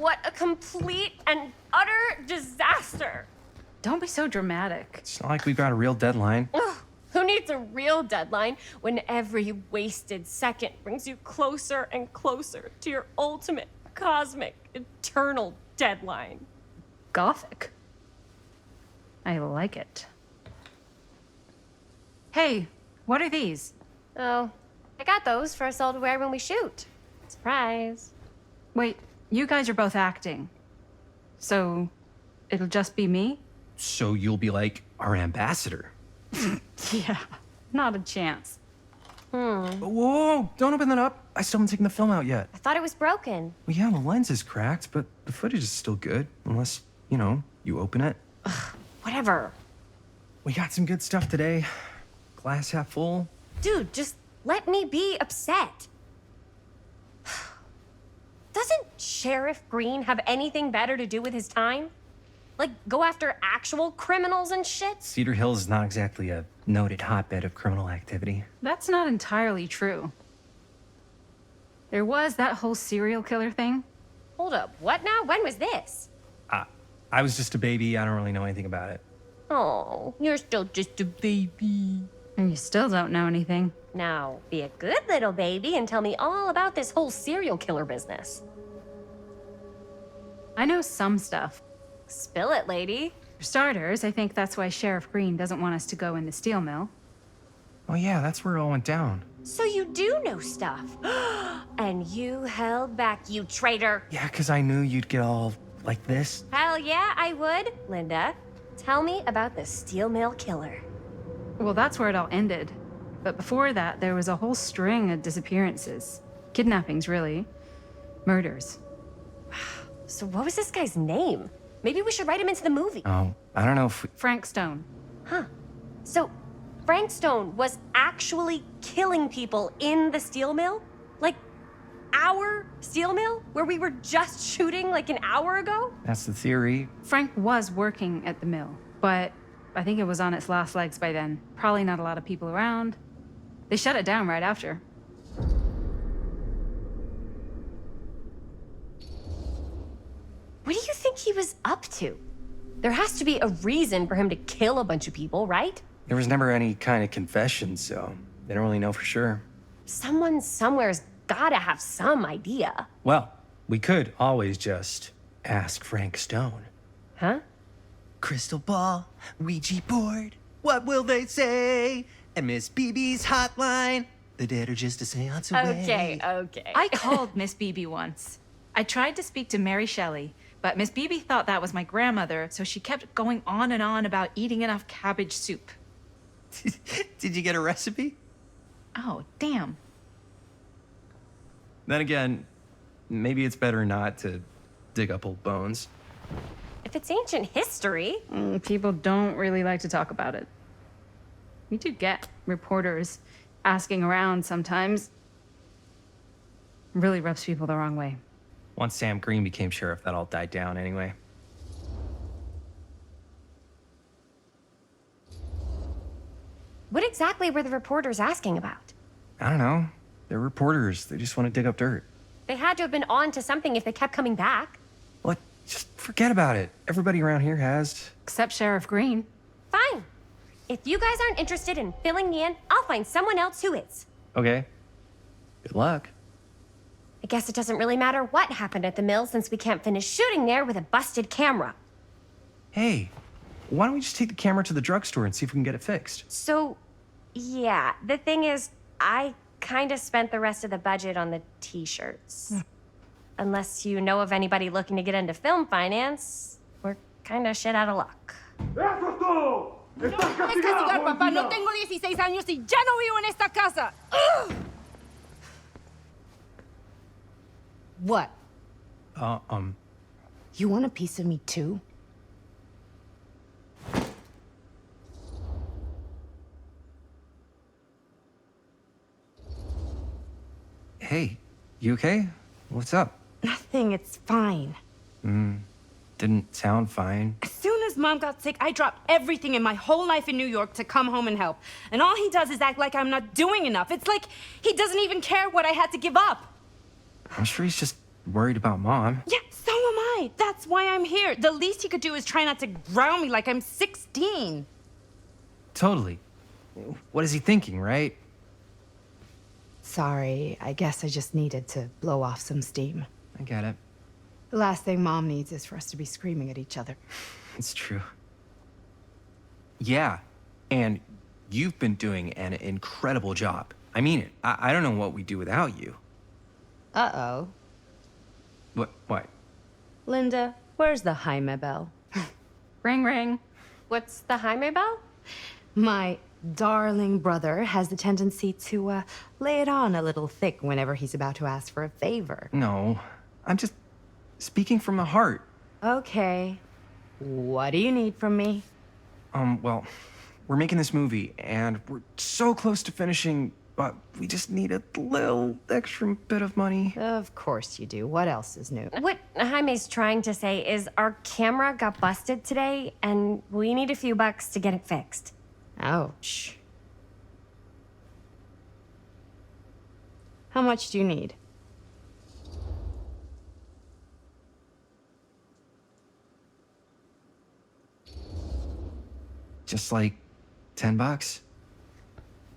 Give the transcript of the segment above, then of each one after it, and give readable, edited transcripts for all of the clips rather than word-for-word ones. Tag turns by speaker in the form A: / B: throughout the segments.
A: what a complete and utter disaster.
B: Don't be so dramatic.
C: It's not like we've got a real deadline.
A: Ugh, who needs a real deadline when every wasted second brings you closer and closer to your ultimate, cosmic, eternal deadline?
B: Gothic. I like it. Hey, what are these?
A: Oh, I got those for us all to wear when we shoot. Surprise.
B: Wait, you guys are both acting. So, it'll just be me?
C: So you'll be like our ambassador.
B: Yeah, not a chance.
C: Whoa, don't open that up. I still haven't taken the film out yet.
A: I thought it was broken.
C: Well, yeah, the lens is cracked, but the footage is still good. Unless, you open it.
A: Whatever.
C: We got some good stuff today. Glass half full.
A: Dude, just let me be upset. Doesn't Sheriff Green have anything better to do with his time? Like, go after actual criminals and shit?
C: Cedar Hills is not exactly a noted hotbed of criminal activity.
B: That's not entirely true. There was that whole serial killer thing.
A: Hold up, what now? When was this?
C: I was just a baby. I don't really know anything about it.
A: Oh, you're still just a baby.
B: And you still don't know anything.
A: Now, be a good little baby and tell me all about this whole serial killer business.
B: I know some stuff.
A: Spill it, lady.
B: For starters, I think that's why Sheriff Green doesn't want us to go in the steel mill.
C: Oh yeah, that's where it all went down.
A: So you do know stuff. And you held back, you traitor.
C: Yeah, because I knew you'd get all like this.
A: Hell yeah, I would. Linda, tell me about the steel mill killer.
B: Well, that's where it all ended. But before that, there was a whole string of disappearances. Kidnappings, really. Murders.
A: So what was this guy's name? Maybe we should write him into the movie.
C: Oh, I don't know if we...
B: Frank Stone.
A: Huh. So Frank Stone was actually killing people in the steel mill? Like, our steel mill? Where we were just shooting like an hour ago?
C: That's the theory.
B: Frank was working at the mill, but I think it was on its last legs by then. Probably not a lot of people around. They shut it down right after.
A: What do you think he was up to? There has to be a reason for him to kill a bunch of people, right?
C: There was never any kind of confession, so they don't really know for sure.
A: Someone somewhere's gotta have some idea.
C: Well, we could always just ask Frank Stone.
A: Huh?
D: Crystal ball, Ouija board, what will they say? And Miss BB's hotline, the dead are just a seance away.
A: Okay.
B: I called Miss Beebe once. I tried to speak to Mary Shelley, but Miss Beebe thought that was my grandmother, so she kept going on and on about eating enough cabbage soup.
D: Did you get a recipe?
B: Oh, damn.
C: Then again, maybe it's better not to dig up old bones.
A: If it's ancient history.
B: People don't really like to talk about it. We do get reporters asking around sometimes. Really rubs people the wrong way.
C: Once Sam Green became sheriff, that all died down anyway.
A: What exactly were the reporters asking about?
C: I don't know. They're reporters. They just want to dig up dirt.
A: They had to have been on to something if they kept coming back.
C: What? Just forget about it. Everybody around here has.
B: Except Sheriff Green.
A: Fine. If you guys aren't interested in filling me in, I'll find someone else who is.
C: Okay. Good luck.
A: I guess it doesn't really matter what happened at the mill since we can't finish shooting there with a busted camera.
C: Hey, why don't we just take the camera to the drugstore and see if we can get it fixed?
A: So, yeah, the thing is, I kind of spent the rest of the budget on the t-shirts. Unless you know of anybody looking to get into film finance, we're kind of shit out of luck.
E: ¡Eso es todo! ¡Estás
F: Es castigar, papá. No tengo 16 años y ya no vivo en esta casa. ¡Ugh! What? You want a piece of me too?
C: Hey, you okay? What's up?
F: Nothing, it's fine.
C: Didn't sound fine.
F: As soon as Mom got sick, I dropped everything in my whole life in New York to come home and help. And all he does is act like I'm not doing enough. It's like he doesn't even care what I had to give up.
C: I'm sure he's just worried about Mom.
F: Yeah, so am Right, that's why I'm here. The least he could do is try not to ground me like I'm 16.
C: Totally. What is he thinking, right?
F: Sorry, I guess I just needed to blow off some steam.
C: I get it.
F: The last thing Mom needs is for us to be screaming at each other.
C: It's true. Yeah, and you've been doing an incredible job. I mean it. I don't know what we'd do without you.
F: Uh-oh.
C: What?
F: Linda, where's the Jaime bell?
A: Ring, ring. What's the Jaime bell?
F: My darling brother has the tendency to lay it on a little thick whenever he's about to ask for a favor.
C: No, I'm just speaking from the heart.
F: Okay. What do you need from me?
C: Well, we're making this movie, and we're so close to finishing, but we just need a little extra bit of money.
F: Of course you do. What else is new?
A: What Jaime's trying to say is our camera got busted today, and we need a few bucks to get it fixed.
F: Ouch. How much do you need?
C: Just like $10.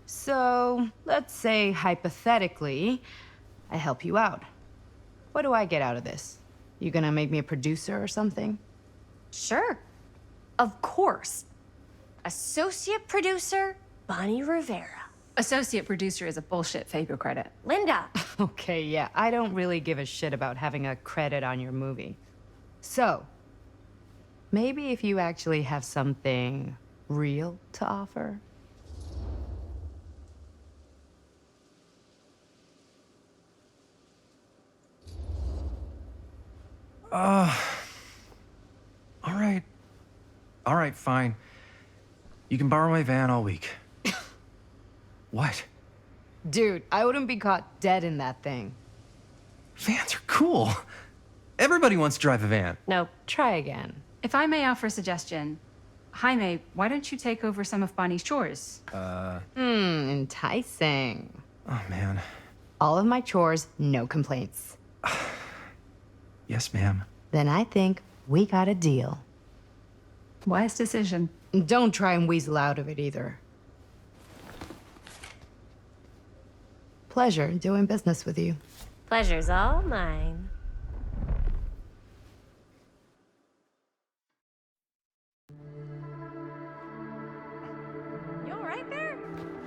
F: So, let's say hypothetically, I help you out. What do I get out of this? You gonna make me a producer or something?
A: Sure. Of course. Associate producer, Bonnie Rivera.
B: Associate producer is a bullshit Faber credit.
A: Linda.
F: Okay, yeah, I don't really give a shit about having a credit on your movie. So, maybe if you actually have something real to offer?
C: All right, fine. You can borrow my van all week. What?
F: Dude, I wouldn't be caught dead in that thing.
C: Vans are cool. Everybody wants to drive a van.
A: Nope.
F: Try again.
B: If I may offer a suggestion, Jaime, why don't you take over some of Bonnie's chores?
F: Enticing.
C: Oh, man.
F: All of my chores, no complaints.
C: Yes, ma'am.
F: Then I think we got a deal.
B: Wise decision.
F: Don't try and weasel out of it either. Pleasure doing business with you.
A: Pleasure's all mine. You all right there?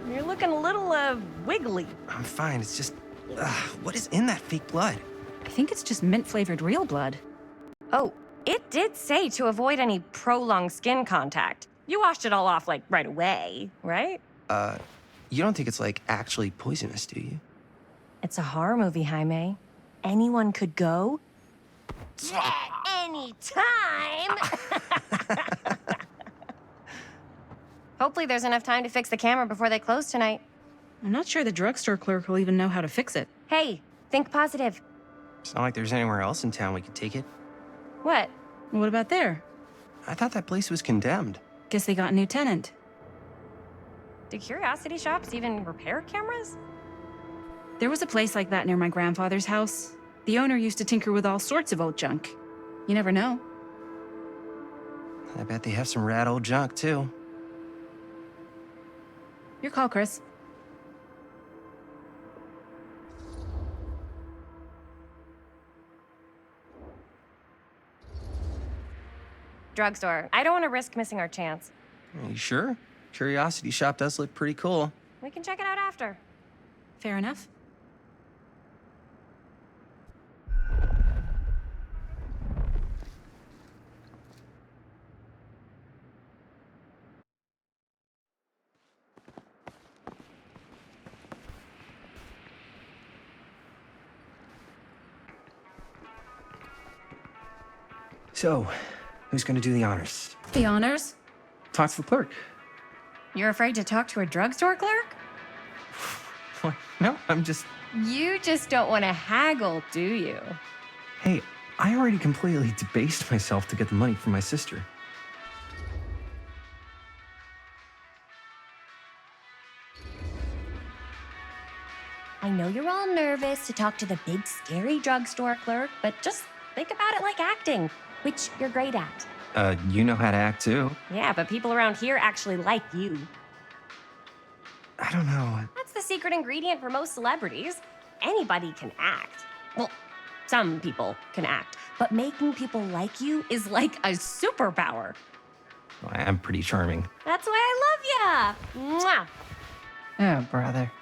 A: You're looking a little, wiggly.
C: I'm fine. It's just, what is in that fake blood?
B: I think it's just mint-flavored real blood.
A: Oh, it did say to avoid any prolonged skin contact. You washed it all off, like, right away, right?
D: You don't think it's like actually poisonous, do you?
A: It's a horror movie, Jaime. Anyone could go. Yeah, anytime! Hopefully there's enough time to fix the camera before they close tonight.
B: I'm not sure the drugstore clerk will even know how to fix it.
A: Hey, think positive.
D: It's not like there's anywhere else in town we could take it.
A: What?
B: What about there?
D: I thought that place was condemned.
B: Guess they got a new tenant.
A: Do curiosity shops even repair cameras?
B: There was a place like that near my grandfather's house. The owner used to tinker with all sorts of old junk. You never know.
D: I bet they have some rad old junk, too.
B: Your call, Chris.
A: Drugstore. I don't want to risk missing our chance.
D: Are you sure? Curiosity Shop does look pretty cool.
A: We can check it out after.
B: Fair enough.
C: So, who's gonna do the honors?
B: The honors?
C: Talk to the clerk.
A: You're afraid to talk to a drugstore clerk?
C: What? No, I'm just...
A: You just don't want to haggle, do you?
C: Hey, I already completely debased myself to get the money from my sister.
A: I know you're all nervous to talk to the big, scary drugstore clerk, but just Think about it like acting, which you're great at.
C: You know how to act too.
A: Yeah, but people around here actually like you.
C: I don't know.
A: That's the secret ingredient for most celebrities. Anybody can act. Well, some people can act, but making people like you is like a superpower.
C: I'm pretty charming.
A: That's why I love ya. Mwah.
F: Oh, brother.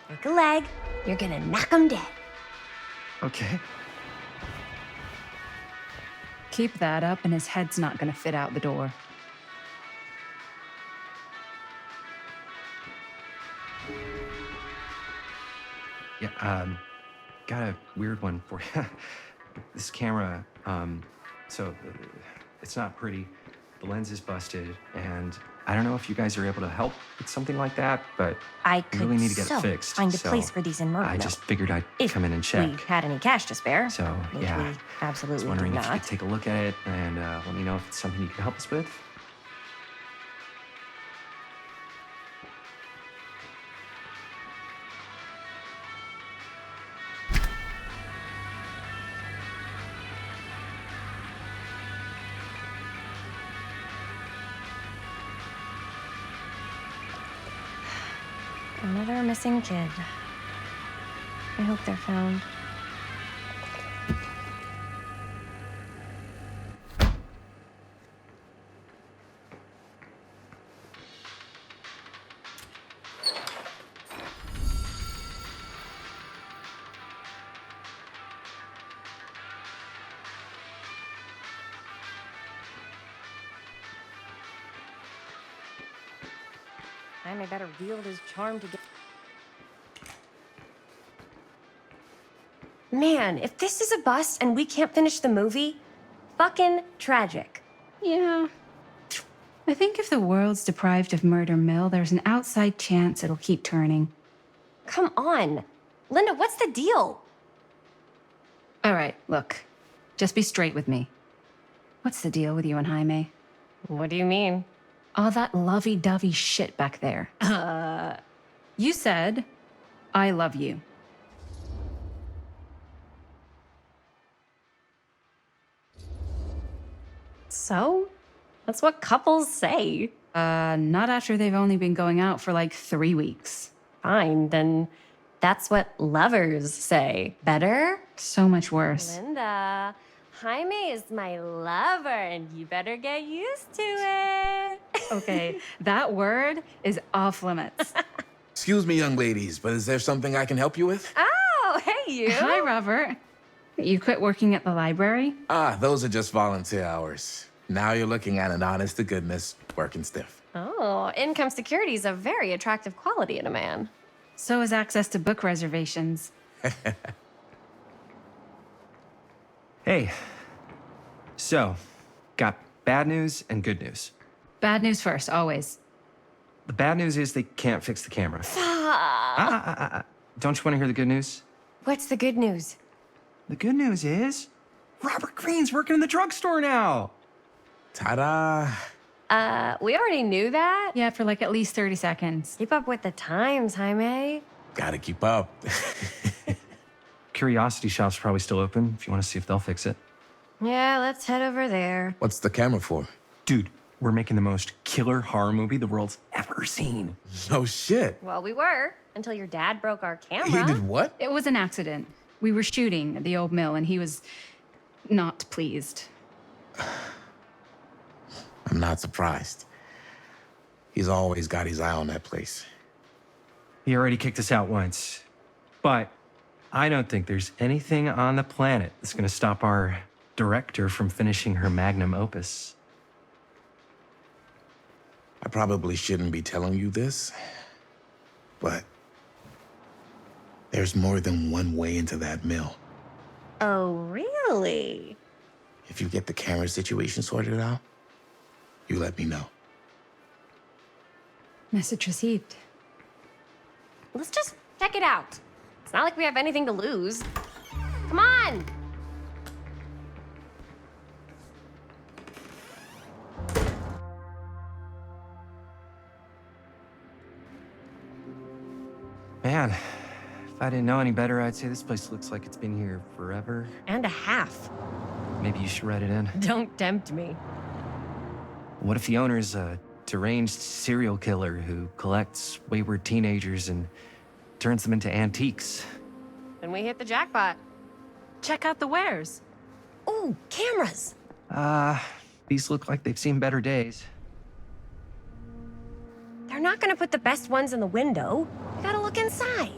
A: Break a leg, you're gonna knock 'em dead.
C: Okay.
B: Keep that up, and his head's not gonna fit out the door.
C: Yeah, got a weird one for you. This camera, it's not pretty. The lens is busted, and I don't know if you guys are able to help with something like that, but
A: I
C: I
A: could
C: really need to get
A: so
C: it fixed.
A: find a
C: so
A: place for these in Murder
C: I
A: Mill.
C: just figured I'd
A: If
C: come in and check.
A: we had any cash to spare.
C: So,
A: which
C: yeah.
A: we
C: I was
A: absolutely
C: wondering
A: do
C: if you
A: not.
C: could take a look at it and let me know if it's something you can help us with.
A: Another missing kid. I hope they're found. Jaime better wield his charm to get. Man, if this is a bust and we can't finish the movie, fucking tragic.
B: Yeah. I think if the world's deprived of Murder Mill, there's an outside chance it'll keep turning.
A: Come on. Linda, what's the deal?
B: All right, look. Just be straight with me. What's the deal with you and Jaime?
A: What do you mean?
B: All that lovey-dovey shit back there. You said, I love you.
A: So? That's what couples say.
B: Not after they've only been going out for like 3 weeks.
A: Fine, then that's what lovers say. Better?
B: So much worse.
A: Linda, Jaime is my lover, and you better get used to it.
B: Okay, that word is off limits.
G: Excuse me, young ladies, but is there something I can help you with?
A: Oh, hey, you.
B: Hi, Robert. You quit working at the library?
G: Ah, those are just volunteer hours. Now you're looking at an honest to goodness working stiff.
A: Oh, income security is a very attractive quality in a man.
B: So is access to book reservations.
C: Hey, so, got bad news and good news.
B: Bad news first, always.
C: The bad news is they can't fix the camera. Don't you want to hear the good news?
A: What's the good news?
C: The good news is Robert Greene's working in the drugstore now.
G: Ta-da!
A: We already knew that.
B: Yeah, for like at least 30 seconds.
A: Keep up with the times, Jaime.
G: Gotta keep up.
C: Curiosity Shop's probably still open if you want to see if they'll fix it.
A: Yeah, let's head over there.
G: What's the camera for?
C: Dude, we're making the most killer horror movie the world's ever seen.
G: No shit.
A: Well, we were, until your dad broke our
G: He
A: camera.
G: did what?
B: It was an accident. We were shooting at the old mill and he was not pleased.
G: I'm not surprised. He's always got his eye on that place.
C: He already kicked us out once. But I don't think there's anything on the planet that's going to stop our director from finishing her magnum opus.
G: I probably shouldn't be telling you this, but there's more than one way into that mill.
A: Oh, really?
G: If you get the camera situation sorted out, you let me know.
B: Message received.
A: Let's just check it out. It's not like we have anything to lose. Come on!
C: Man, If I didn't know any better, I'd say this place looks like it's been here forever.
A: And a half.
C: Maybe you should write it in.
A: Don't tempt me.
C: What if the owner's a deranged serial killer who collects wayward teenagers and turns them into antiques?
A: Then we hit the jackpot.
B: Check out the wares.
A: Ooh, cameras.
C: These look like they've seen better days.
A: They're not gonna put the best ones in the window. You gotta look inside.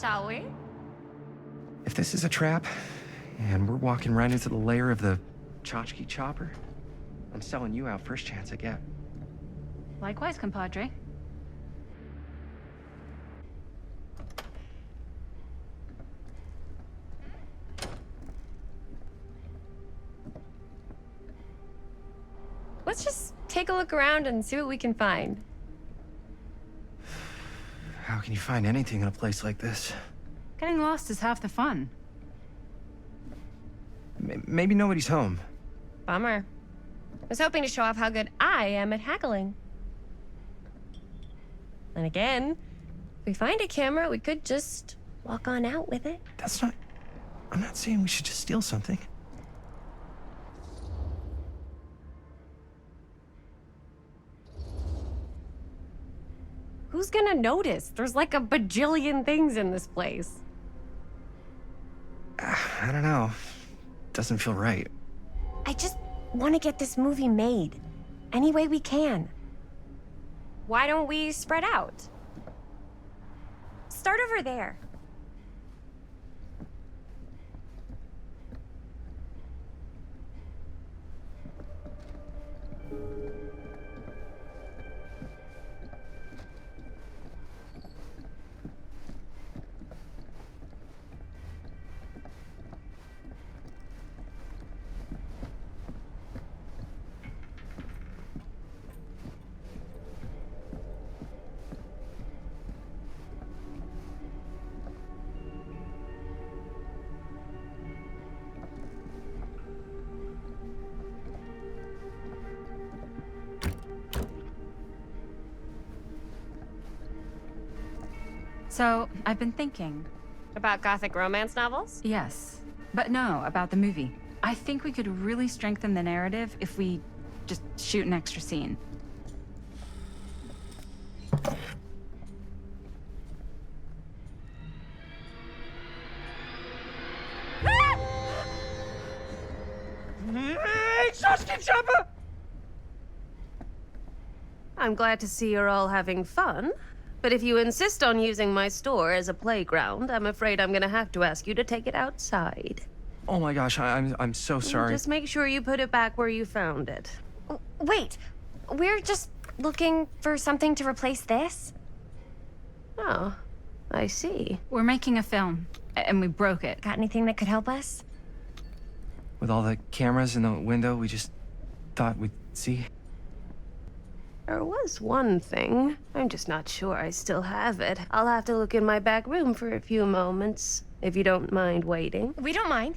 A: Shall we?
C: If this is a trap, and we're walking right into the lair of the tchotchke chopper, I'm selling you out first chance I get.
B: Likewise, compadre.
A: Let's just take a look around and see what we can find.
C: How can you find anything in a place like this?
B: Getting lost is half the fun.
C: Maybe nobody's home.
A: Bummer. I was hoping to show off how good I am at haggling. And again, if we find a camera, we could just walk on out with it.
C: That's not... I'm not saying we should just steal something.
A: Who's gonna notice? There's like a bajillion things in this place.
C: I don't know. Doesn't feel right.
A: I just want to get this movie made. Any way we can. Why don't we spread out? Start over there.
B: So, I've been thinking.
A: About gothic romance novels?
B: Yes. But no, about the movie. I think we could really strengthen the narrative if we just shoot an extra scene.
H: I'm glad to see you're all having fun. But if you insist on using my store as a playground, I'm afraid I'm gonna have to ask you to take it outside.
C: Oh my gosh, I'm so sorry.
H: Just make sure you put it back where you found it.
A: Wait, we're just looking for something to replace this?
H: Oh, I see.
B: We're making a film, and we broke it.
A: Got anything that could help us?
C: With all the cameras in the window, we just thought we'd see.
H: There was one thing. I'm just not sure I still have it. I'll have to look in my back room for a few moments, if you don't mind waiting.
A: We don't mind.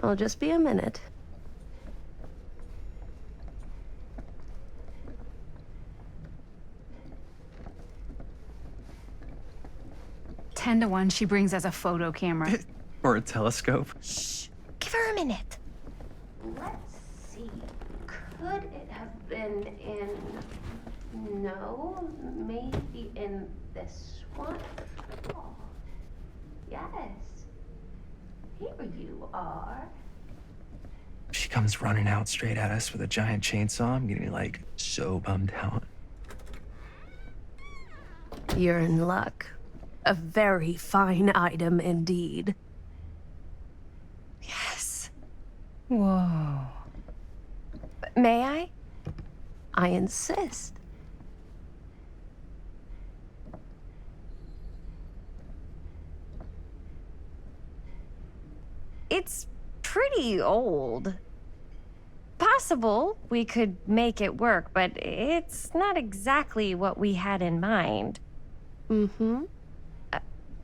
H: I'll just be a minute.
B: Ten to 1, she brings us a photo camera.
C: Or a telescope.
A: Shh. Give her a minute.
H: Let's see. Could it have been in... No, maybe in this one? Oh, yes. Here you are.
C: She comes running out straight at us with a giant chainsaw. I'm getting like so bummed out.
H: You're in luck. A very fine item indeed.
A: Yes.
B: Whoa.
A: May I?
H: I insist.
A: It's pretty old. Possible we could make it work, but it's not exactly what we had in mind.
H: Mm-hmm.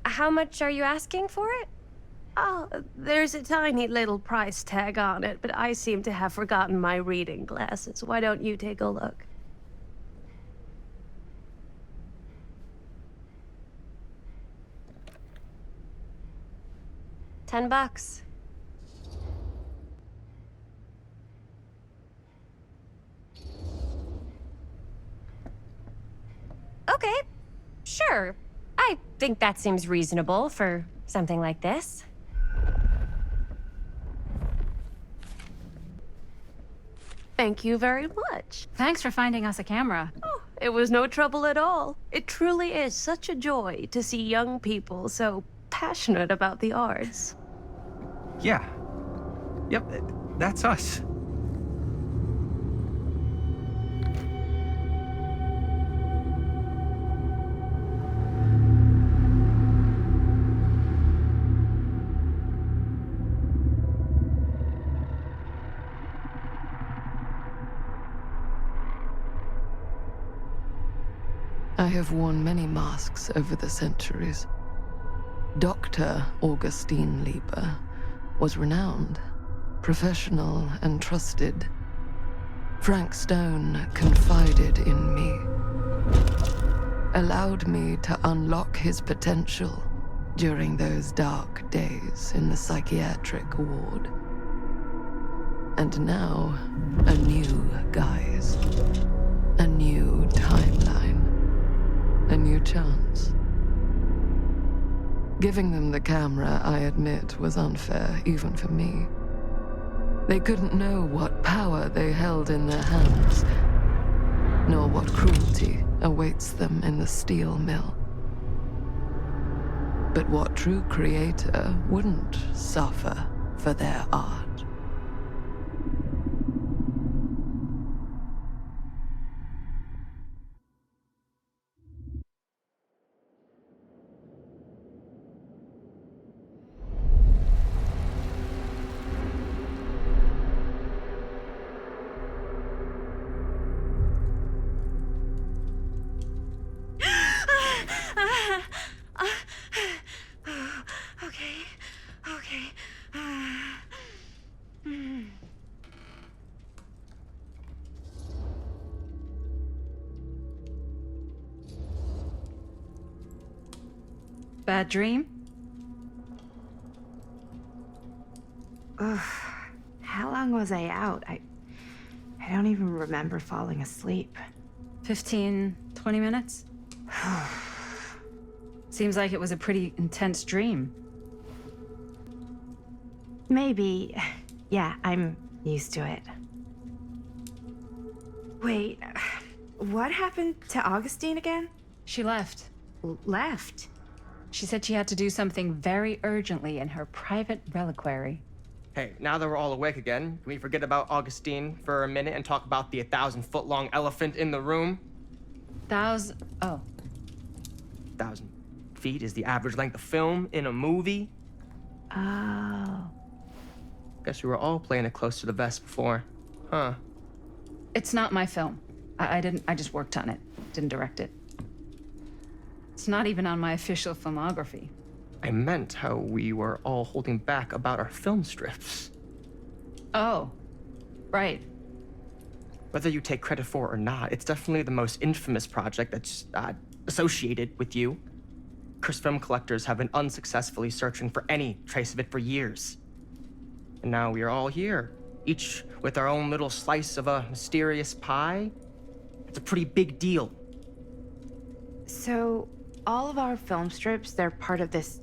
A: How much are you asking for it?
H: Oh, there's a tiny little price tag on it, but I seem to have forgotten my reading glasses. Why don't you take a look?
A: $10. Okay, sure. I think that seems reasonable for something like this.
H: Thank you very much.
I: Thanks for finding us a camera.
H: Oh, it was no trouble at all. It truly is such a joy to see young people so passionate about the arts.
C: Yeah. Yep, that's us.
J: I have worn many masks over the centuries. Dr. Augustine Lieber was renowned, professional, and trusted. Frank Stone confided in me, allowed me to unlock his potential during those dark days in the psychiatric ward. And now, a new guise, a new timeline. A new chance. Giving them the camera, I admit, was unfair, even for me. They couldn't know what power they held in their hands, nor what cruelty awaits them in the steel mill. But what true creator wouldn't suffer for their art?
I: Bad dream?
F: How long was I out? I don't even remember falling asleep.
I: 15, 20 minutes? Seems like it was a pretty intense dream.
F: Maybe. Yeah, I'm used to it. Wait, what happened to Augustine again?
I: She left.
F: Left?
I: She said she had to do something very urgently in her private reliquary.
K: Hey, now that we're all awake again, can we forget about Augustine for a minute and talk about the 1,000-foot-long elephant in the room?
I: Oh.
K: 1,000 feet is the average length of film in a movie.
F: Oh.
K: Guess we were all playing it close to the vest before. Huh.
I: It's not my film. I just worked on it. Didn't direct it. It's not even on my official filmography.
K: I meant how we were all holding back about our film strips.
I: Oh, right.
K: Whether you take credit for it or not, it's definitely the most infamous project that's associated with you. Cursed film collectors have been unsuccessfully searching for any trace of it for years. And now we are all here, each with our own little slice of a mysterious pie. It's a pretty big deal.
F: So, all of our film strips, they're part of this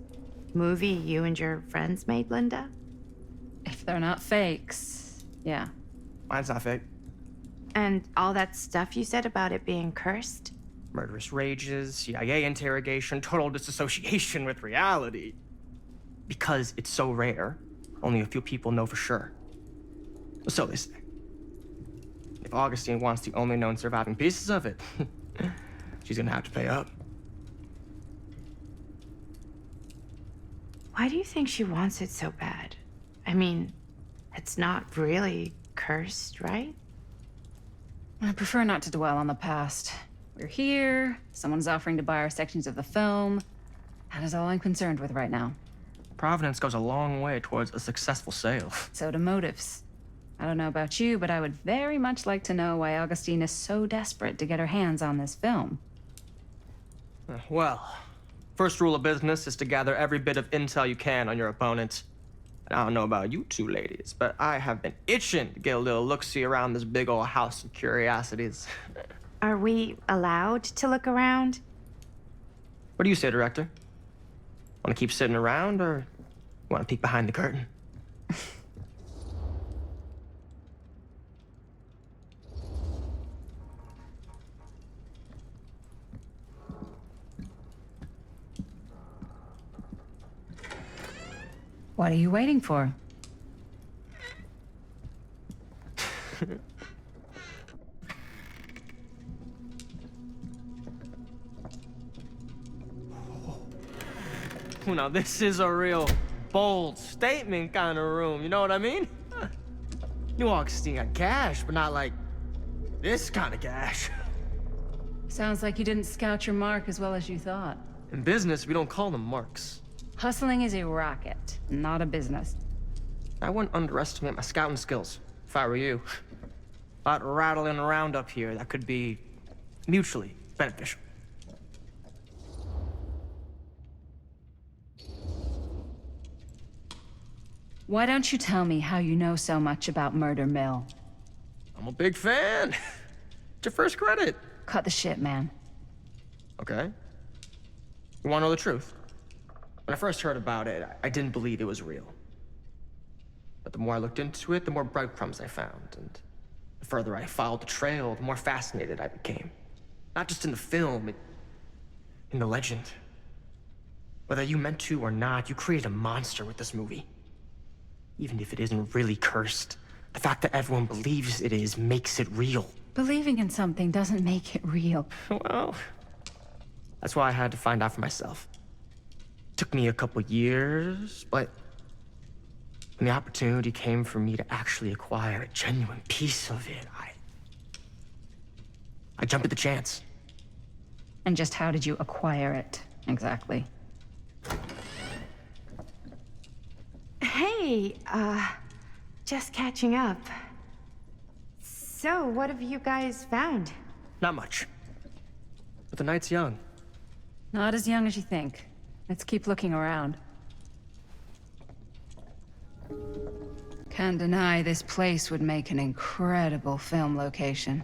F: movie you and your friends made, Linda?
I: If they're not fakes, yeah.
K: Mine's not fake.
F: And all that stuff you said about it being cursed?
K: Murderous rages, CIA interrogation, total disassociation with reality. Because it's so rare, only a few people know for sure. So they say. If Augustine wants the only known surviving pieces of it, she's gonna have to pay up.
F: Why do you think she wants it so bad? I mean, it's not really cursed, right?
I: I prefer not to dwell on the past. We're here, someone's offering to buy our sections of the film. That is all I'm concerned with right now.
K: Providence goes a long way towards a successful sale.
I: So do motives. I don't know about you, but I would very much like to know why Augustine is so desperate to get her hands on this film.
K: Well, first rule of business is to gather every bit of intel you can on your opponent. And I don't know about you two ladies, but I have been itching to get a little look-see around this big old house of curiosities.
L: Are we allowed to look around?
K: What do you say, director? Want to keep sitting around, or want to peek behind the curtain?
I: What are you waiting for?
K: Well, now this is a real bold statement kind of room, you know what I mean? New Augustine got cash, but not like this kind of cash.
I: Sounds like you didn't scout your mark as well as you thought.
K: In business, we don't call them marks.
I: Hustling is a racket, not a business.
K: I wouldn't underestimate my scouting skills, if I were you. A lot rattling around up here that could be mutually beneficial.
I: Why don't you tell me how you know so much about Murder Mill?
K: I'm a big fan. It's your first credit.
I: Cut the shit, man.
K: Okay. You want to know the truth? When I first heard about it, I didn't believe it was real. But the more I looked into it, the more breadcrumbs I found. And the further I followed the trail, the more fascinated I became. Not just in the film, in the legend. Whether you meant to or not, you created a monster with this movie. Even if it isn't really cursed, the fact that everyone believes it is makes it real.
I: Believing in something doesn't make it real.
K: Well, that's why I had to find out for myself. Took me a couple years, but when the opportunity came for me to actually acquire a genuine piece of it, I jumped at the chance.
I: And just how did you acquire it, exactly?
L: Hey, just catching up. So, what have you guys found?
K: Not much. But the night's young.
I: Not as young as you think. Let's keep looking around. Can't deny this place would make an incredible film location.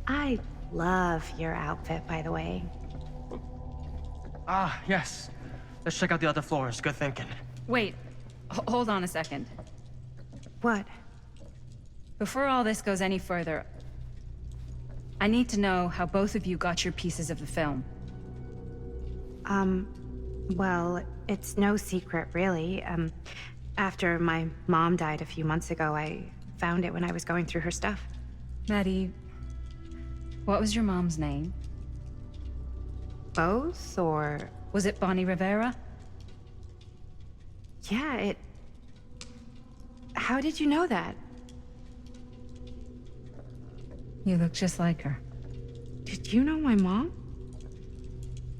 L: I love your outfit, by the way.
K: Ah, yes. Let's check out the other floors. Good thinking.
I: Wait, hold on a second.
L: What?
I: Before all this goes any further, I need to know how both of you got your pieces of the film.
L: Well, it's no secret, really. After my mom died a few months ago, I found it when I was going through her stuff.
I: Maddie, what was your mom's name?
L: Both, or...
I: Was it Bonnie Rivera?
L: Yeah, How did you know that?
I: You look just like her.
L: Did you know my mom?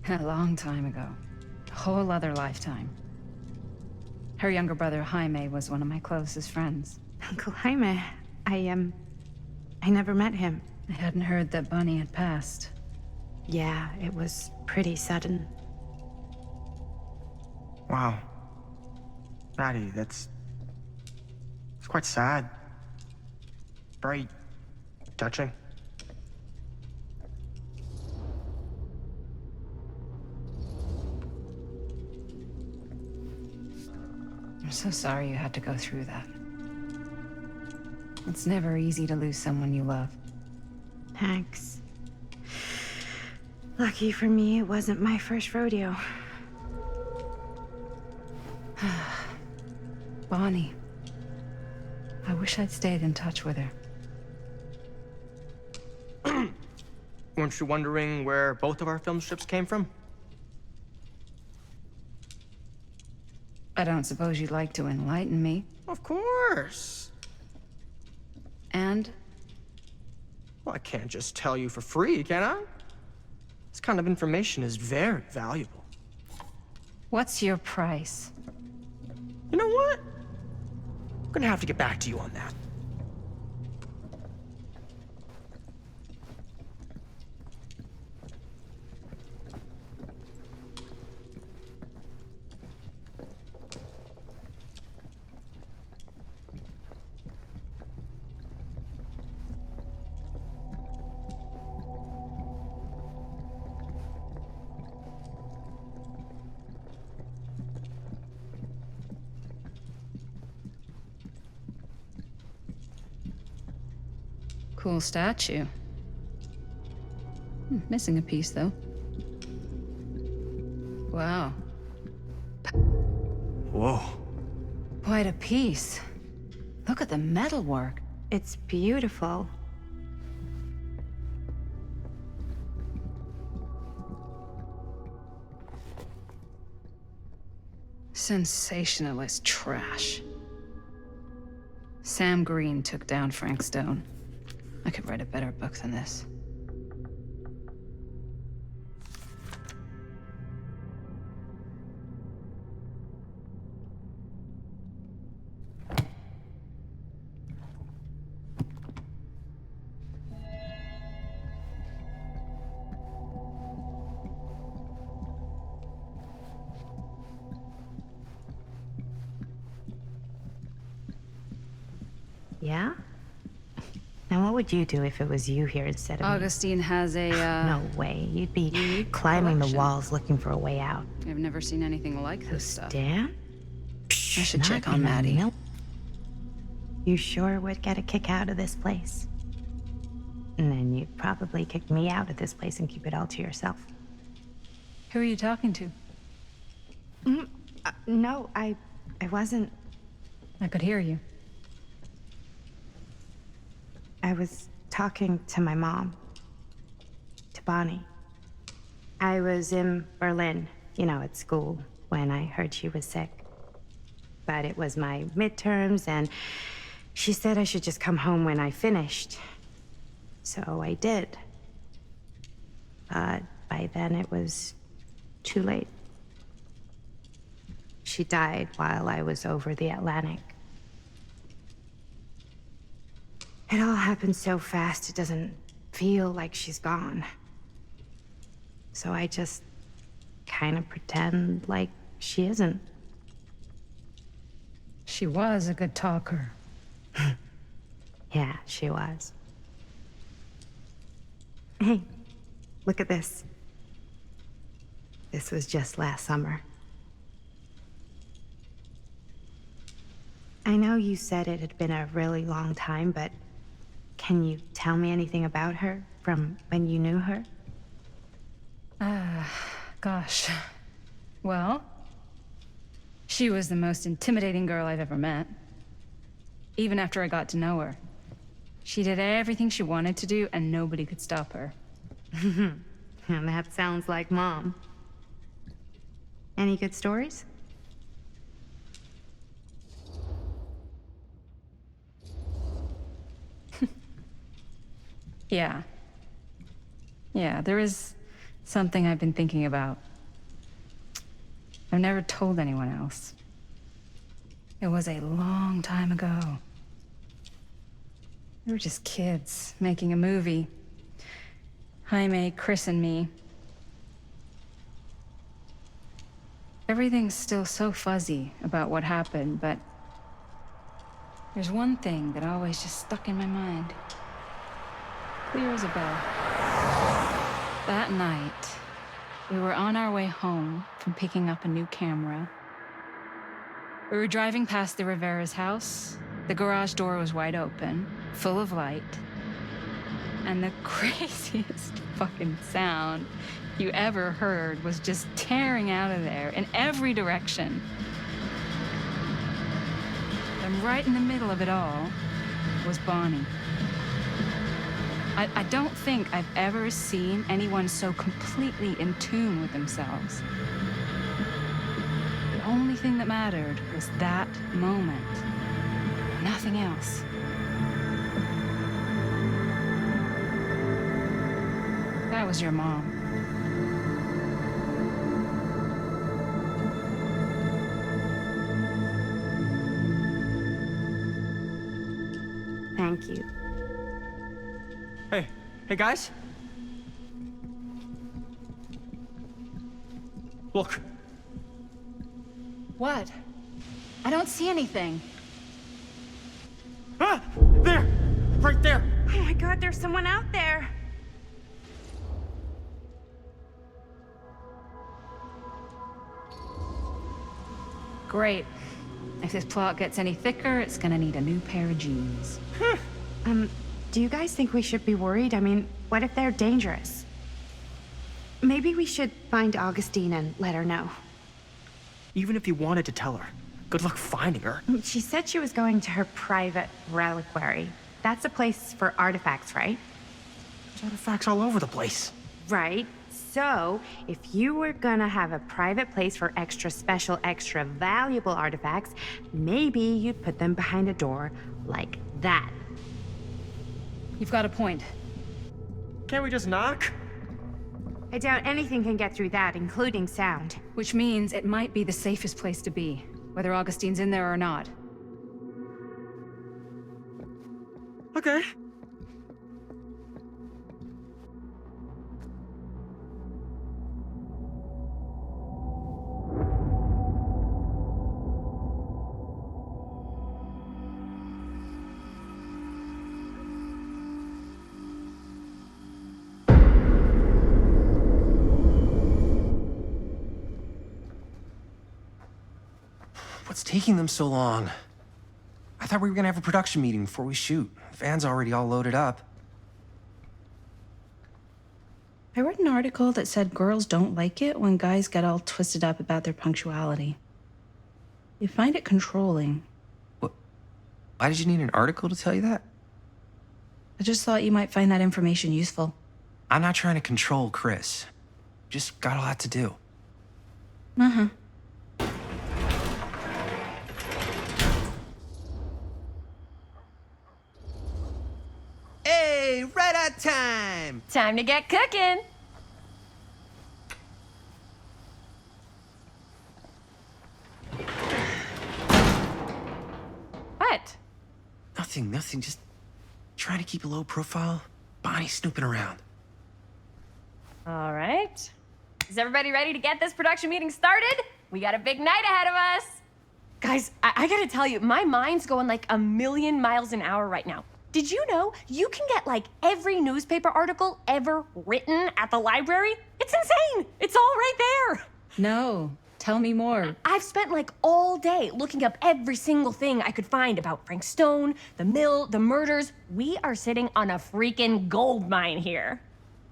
I: A long time ago. A whole other lifetime. Her younger brother, Jaime, was one of my closest friends.
L: Uncle Jaime. I never met him.
I: I hadn't heard that Bonnie had passed.
L: Yeah, it was pretty sudden.
K: Wow. Maddie, it's quite sad. Very touching.
I: I'm so sorry you had to go through that. It's never easy to lose someone you love.
L: Thanks. Lucky for me, it wasn't my first rodeo.
I: Bonnie. I wish I'd stayed in touch with her.
K: Weren't you wondering where both of our film strips came from?
I: I don't suppose you'd like to enlighten me.
K: Of course.
I: And?
K: Well, I can't just tell you for free, can I? This kind of information is very valuable.
I: What's your price?
K: You know what? I'm gonna have to get back to you on that.
I: Cool statue. Missing a piece, though. Wow.
C: Whoa.
I: Quite a piece. Look at the metalwork.
L: It's beautiful.
I: Sensationalist trash. Sam Green took down Frank Stone. I could write a better book than this.
L: Yeah? Now, what would you do if it was you here instead of me?
I: Augustine has a,
L: No way. You'd be climbing the
I: collection.
L: walls looking for a way out.
I: I've never seen anything like this stuff.
L: Dan?
I: I should
L: Not
I: check on
L: in a
I: Maddie.
L: mil- You sure would get a kick out of this place. And then you'd probably kick me out of this place and keep it all to yourself.
I: Who are you talking to?
L: No, I wasn't.
I: I could hear you.
L: I was talking to my mom. To Bonnie. I was in Berlin, at school, when I heard she was sick. But it was my midterms, and she said I should just come home when I finished. So I did. But by then it was too late. She died while I was over the Atlantic. It all happened so fast, it doesn't feel like she's gone. So I just kind of pretend like she isn't.
I: She was a good talker.
L: Yeah, she was. Hey, look at this. This was just last summer. I know you said it had been a really long time, but can you tell me anything about her from when you knew her?
I: Gosh. Well, she was the most intimidating girl I've ever met. Even after I got to know her. She did everything she wanted to do, and nobody could stop her.
L: And that sounds like Mom. Any good stories?
I: Yeah. Yeah, there is something I've been thinking about. I've never told anyone else. It was a long time ago. We were just kids making a movie. Jaime, Chris, and me. Everything's still so fuzzy about what happened, but there's one thing that always just stuck in my mind. Clear as a bell. That night, we were on our way home from picking up a new camera. We were driving past the Rivera's house. The garage door was wide open, full of light. And the craziest fucking sound you ever heard was just tearing out of there in every direction. And right in the middle of it all was Bonnie. I don't think I've ever seen anyone so completely in tune with themselves. The only thing that mattered was that moment. Nothing else. That was your mom.
L: Thank you.
K: Hey guys. Look.
I: What? I don't see anything.
K: Ah! There! Right there!
L: Oh my God, there's someone out there!
I: Great. If this plot gets any thicker, it's gonna need a new pair of jeans.
L: do you guys think we should be worried? I mean, what if they're dangerous? Maybe we should find Augustine and let her know.
K: Even if you wanted to tell her, good luck finding her.
L: She said she was going to her private reliquary. That's a place for artifacts, right?
K: There's artifacts all over the place.
L: Right. So, if you were gonna have a private place for extra special, extra valuable artifacts, maybe you'd put them behind a door like that.
I: You've got a point.
K: Can't we just knock?
L: I doubt anything can get through that, including sound.
I: Which means it might be the safest place to be, whether Augustine's in there or not.
K: Okay.
D: What's taking them so long? I thought we were gonna have a production meeting before we shoot. The van's already all loaded up.
M: I read an article that said girls don't like it when guys get all twisted up about their punctuality. They find it controlling.
D: What? Why did you need an article to tell you that?
M: I just thought you might find that information useful.
D: I'm not trying to control Chris. Just got a lot to do.
M: Uh-huh.
D: Hey, right on time!
A: Time to get cooking. What?
D: Nothing. Just trying to keep a low profile. Bonnie snooping around.
A: All right. Is everybody ready to get this production meeting started? We got a big night ahead of us. Guys, I gotta tell you, my mind's going like a million miles an hour right now. Did you know you can get like every newspaper article ever written at the library? It's insane. It's all right there.
M: No, tell me more.
A: I've spent like all day looking up every single thing I could find about Frank Stone, the mill, the murders. We are sitting on a freaking gold mine here.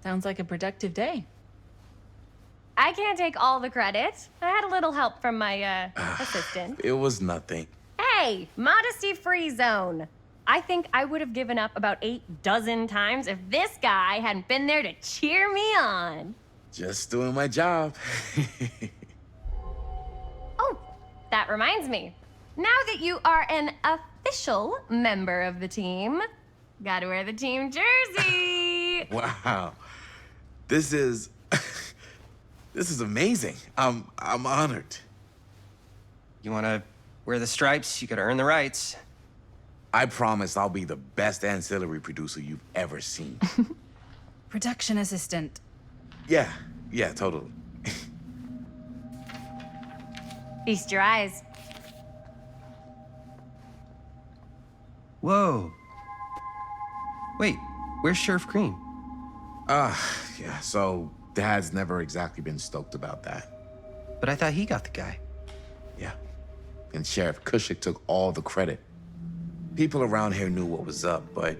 B: Sounds like a productive day.
A: I can't take all the credit. I had a little help from my assistant.
G: It was nothing.
A: Hey, modesty-free zone. I think I would have given up about 8 dozen times if this guy hadn't been there to cheer me on.
G: Just doing my job.
A: Oh, that reminds me. Now that you are an official member of the team, gotta wear the team jersey.
G: Wow. This is this is amazing. I'm honored.
D: You wanna wear the stripes? You gotta earn the rights.
G: I promise I'll be the best ancillary producer you've ever seen.
B: Production assistant.
G: Yeah, totally.
A: Feast your eyes.
D: Whoa. Wait, where's Sheriff Green?
G: Yeah, so Dad's never exactly been stoked about that.
D: But I thought he got the guy.
G: Yeah. And Sheriff Kushik took all the credit. People around here knew what was up, but...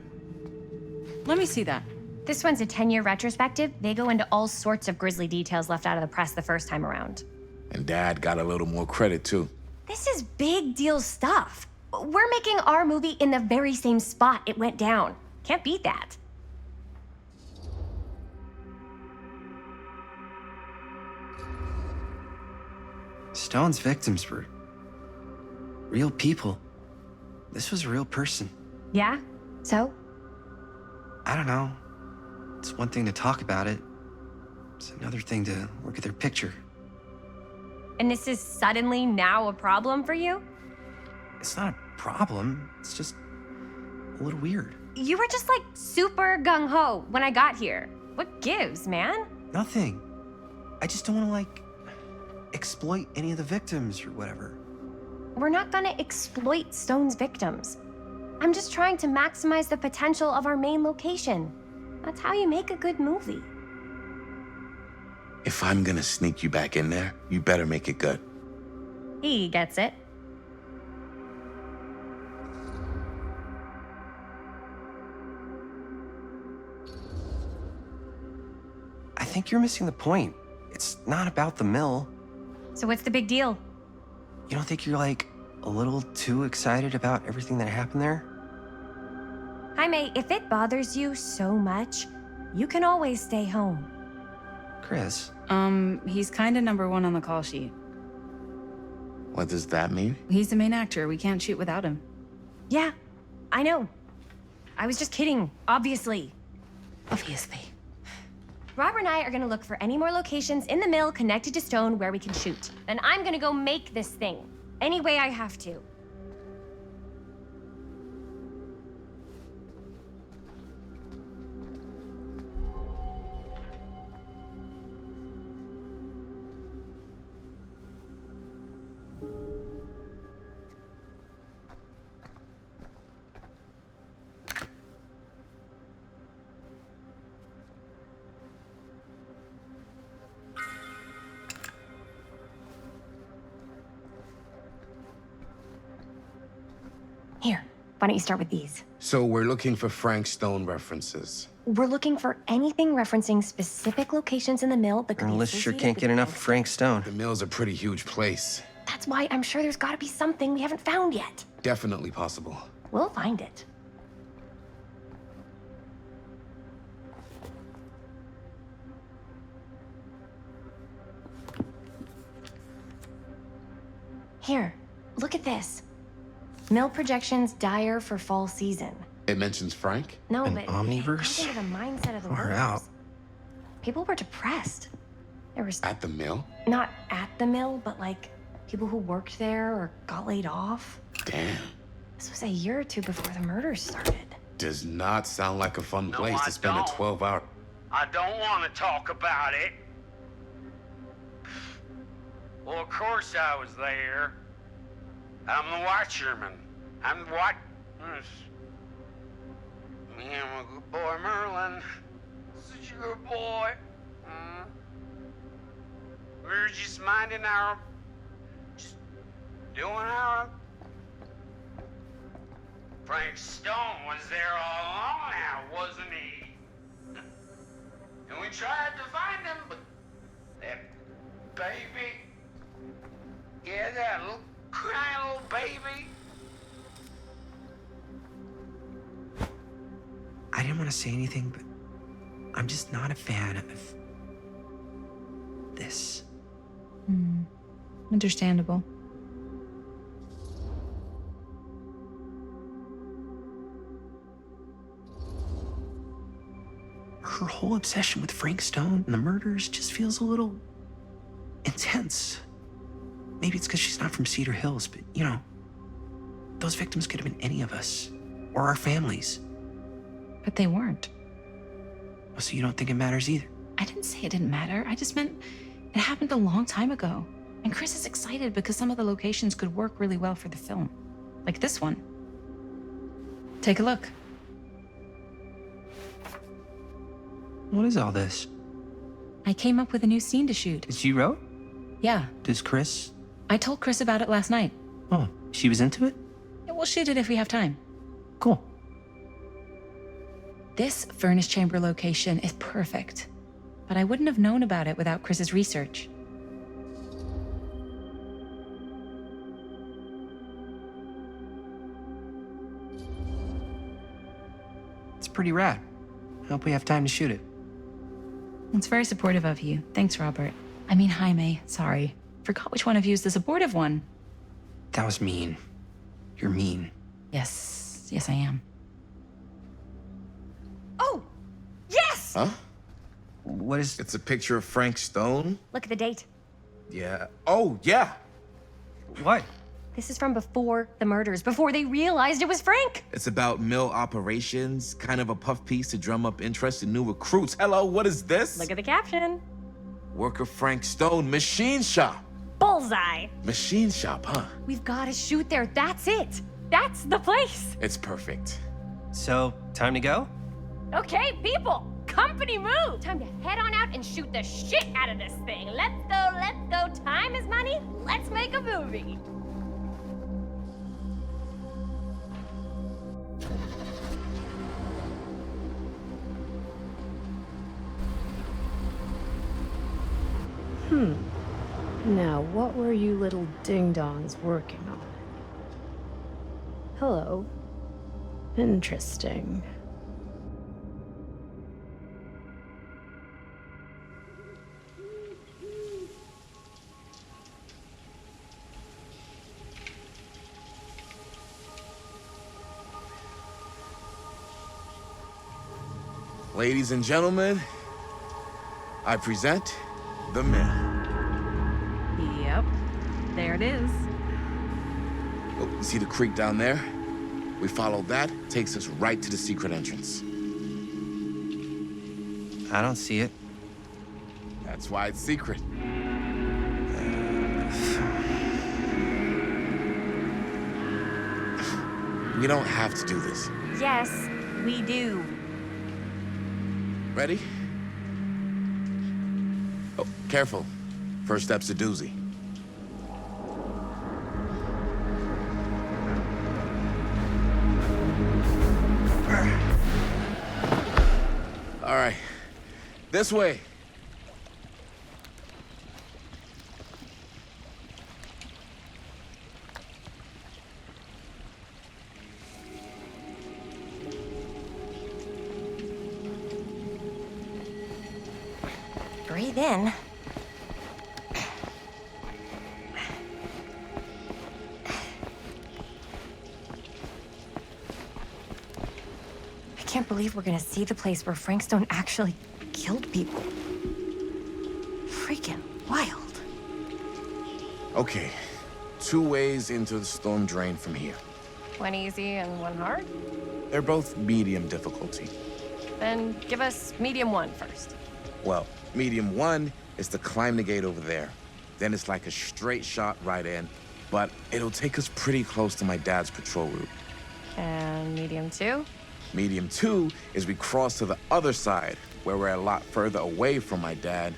B: Let me see that.
A: This one's a 10-year retrospective. They go into all sorts of grisly details left out of the press the first time around.
G: And Dad got a little more credit, too.
A: This is big deal stuff. We're making our movie in the very same spot it went down. Can't beat that.
D: Stone's victims were real people. This was a real person.
A: Yeah? So?
D: I don't know. It's one thing to talk about it. It's another thing to look at their picture.
A: And this is suddenly now a problem for you?
D: It's not a problem. It's just a little weird.
A: You were just like super gung-ho when I got here. What gives, man?
D: Nothing. I just don't want to, like, exploit any of the victims or whatever.
A: We're not gonna exploit Stone's victims. I'm just trying to maximize the potential of our main location. That's how you make a good movie.
G: If I'm gonna sneak you back in there, you better make it good.
A: He gets it.
D: think you're missing the point. It's not about the mill.
A: So what's the big deal?
D: You don't think you're, like, a little too excited about everything that happened there?
A: Jaime, if it bothers you so much, you can always stay home.
D: Chris?
I: He's kinda number one on the call sheet.
G: What does that mean?
I: He's the main actor. We can't shoot without him.
A: Yeah, I know. I was just kidding, obviously.
I: Obviously.
A: Robert and I are gonna look for any more locations in the mill connected to Stone where we can shoot. And I'm gonna go make this thing, any way I have to. Here, why don't you start with these?
G: So we're looking for Frank Stone references.
A: We're looking for anything referencing specific locations in the mill that could be
D: Unless sure
A: associated
D: can't
A: with
D: get enough of Frank Stone.
G: The mill's a pretty huge place.
A: That's why I'm sure there's gotta be something we haven't found yet.
G: Definitely possible.
A: We'll find it. Here, look at this. Mill projections dire for fall season.
G: It mentions Frank?
A: No,
D: An
A: but
D: omniverse?
A: think of the mindset of the
D: Far
A: workers.
D: out.
A: People were depressed. There was
G: At the mill?
A: not at the mill, but like people who worked there or got laid off.
G: Damn.
A: This was a year or two before the murders started.
G: Does not sound like a fun
E: No,
G: place
E: I
G: to spend
E: don't.
G: a 12-hour...
E: I don't want to talk about it. Well, of course I was there. I'm the watcherman. I'm what? Me and my good boy Merlin. Such a good boy. We were just minding our... just doing our... Frank Stone was there all along now, wasn't he? And we tried to find him, but that baby... Yeah, that little crying little baby...
D: I didn't want to say anything, but I'm just not a fan of this.
I: Understandable.
D: Her whole obsession with Frank Stone and the murders just feels a little intense. Maybe it's because she's not from Cedar Hills, but you know, those victims could have been any of us or our families.
I: But they weren't.
D: So you don't think it matters either?
I: I didn't say it didn't matter. I just meant it happened a long time ago. And Chris is excited because some of the locations could work really well for the film. Like this one. Take a look.
D: What is all this?
I: I came up with a new scene to shoot.
D: That you wrote?
I: Yeah,
D: Does Chris?
I: I told Chris about it last night.
D: Oh, she was into it?
I: Yeah, we'll shoot it if we have time.
D: Cool.
I: This furnace chamber location is perfect. But I wouldn't have known about it without Chris's research.
D: It's pretty rad. I hope we have time to shoot it.
I: It's very supportive of you. Thanks, Robert. I mean, Jaime, sorry. Forgot which one of you is the supportive one.
D: That was mean. You're mean.
I: Yes, I am.
A: Oh, yes!
G: Huh?
D: What is...
G: It's a picture of Frank Stone?
A: Look at the date.
G: Yeah. Oh, yeah.
D: What?
A: This is from before the murders, before they realized it was Frank.
G: It's about mill operations, kind of a puff piece to drum up interest in new recruits. Hello, what is this?
A: Look at the caption.
G: Worker Frank Stone, machine shop.
A: Bullseye.
G: Machine shop, huh?
A: We've got to shoot there. That's it. That's the place.
G: It's perfect.
D: So, time to go?
A: Okay, people. Company move. Time to head on out and shoot the shit out of this thing. Let's go, let's go. Time is money. Let's make a movie.
H: Now, what were you little ding-dongs working on? Hello. Interesting.
G: Ladies and gentlemen, I present the Mill.
B: Yep. There it is.
G: Oh, you see the creek down there? We follow that, takes us right to the secret entrance.
C: I don't see it.
G: That's why it's secret. We don't have to do this.
A: Yes, we do.
G: Ready? Oh, careful. First step's a doozy. All right. This way.
A: Breathe in. I can't believe we're gonna see the place where Frank Stone actually killed people. Freaking wild.
G: Okay. 2 ways into the storm drain from here.
A: One easy and one hard?
G: They're both medium difficulty.
A: Then give us medium one first.
G: Well, medium 1 is to climb the gate over there. Then it's like a straight shot right in, but it'll take us pretty close to my dad's patrol route.
A: And medium two?
G: Medium 2 is we cross to the other side, where we're a lot further away from my dad,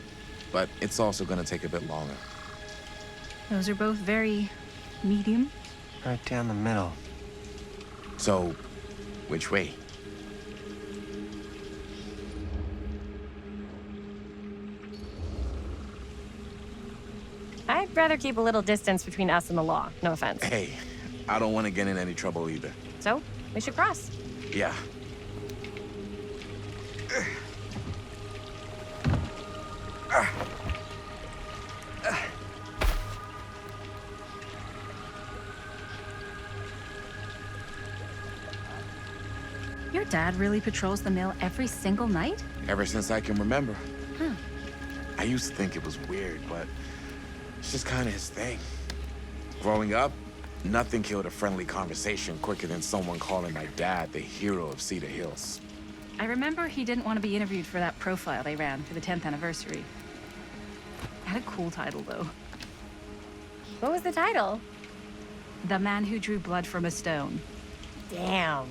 G: but it's also gonna take a bit longer.
B: Those are both very medium.
C: Right down the middle.
G: So, which way?
A: I'd rather keep a little distance between us and the law. No offense.
G: Hey, I don't want to get in any trouble either.
A: So, we should cross.
G: Yeah.
B: Your dad really patrols the mill every single night?
G: Ever since I can remember. I used to think it was weird, but it's just kind of his thing. Growing up, nothing killed a friendly conversation quicker than someone calling my dad the hero of Cedar Hills.
B: I remember he didn't want to be interviewed for that profile they ran for the 10th anniversary. Had a cool title, though.
A: What was the title?
B: The Man Who Drew Blood from a Stone.
A: Damn.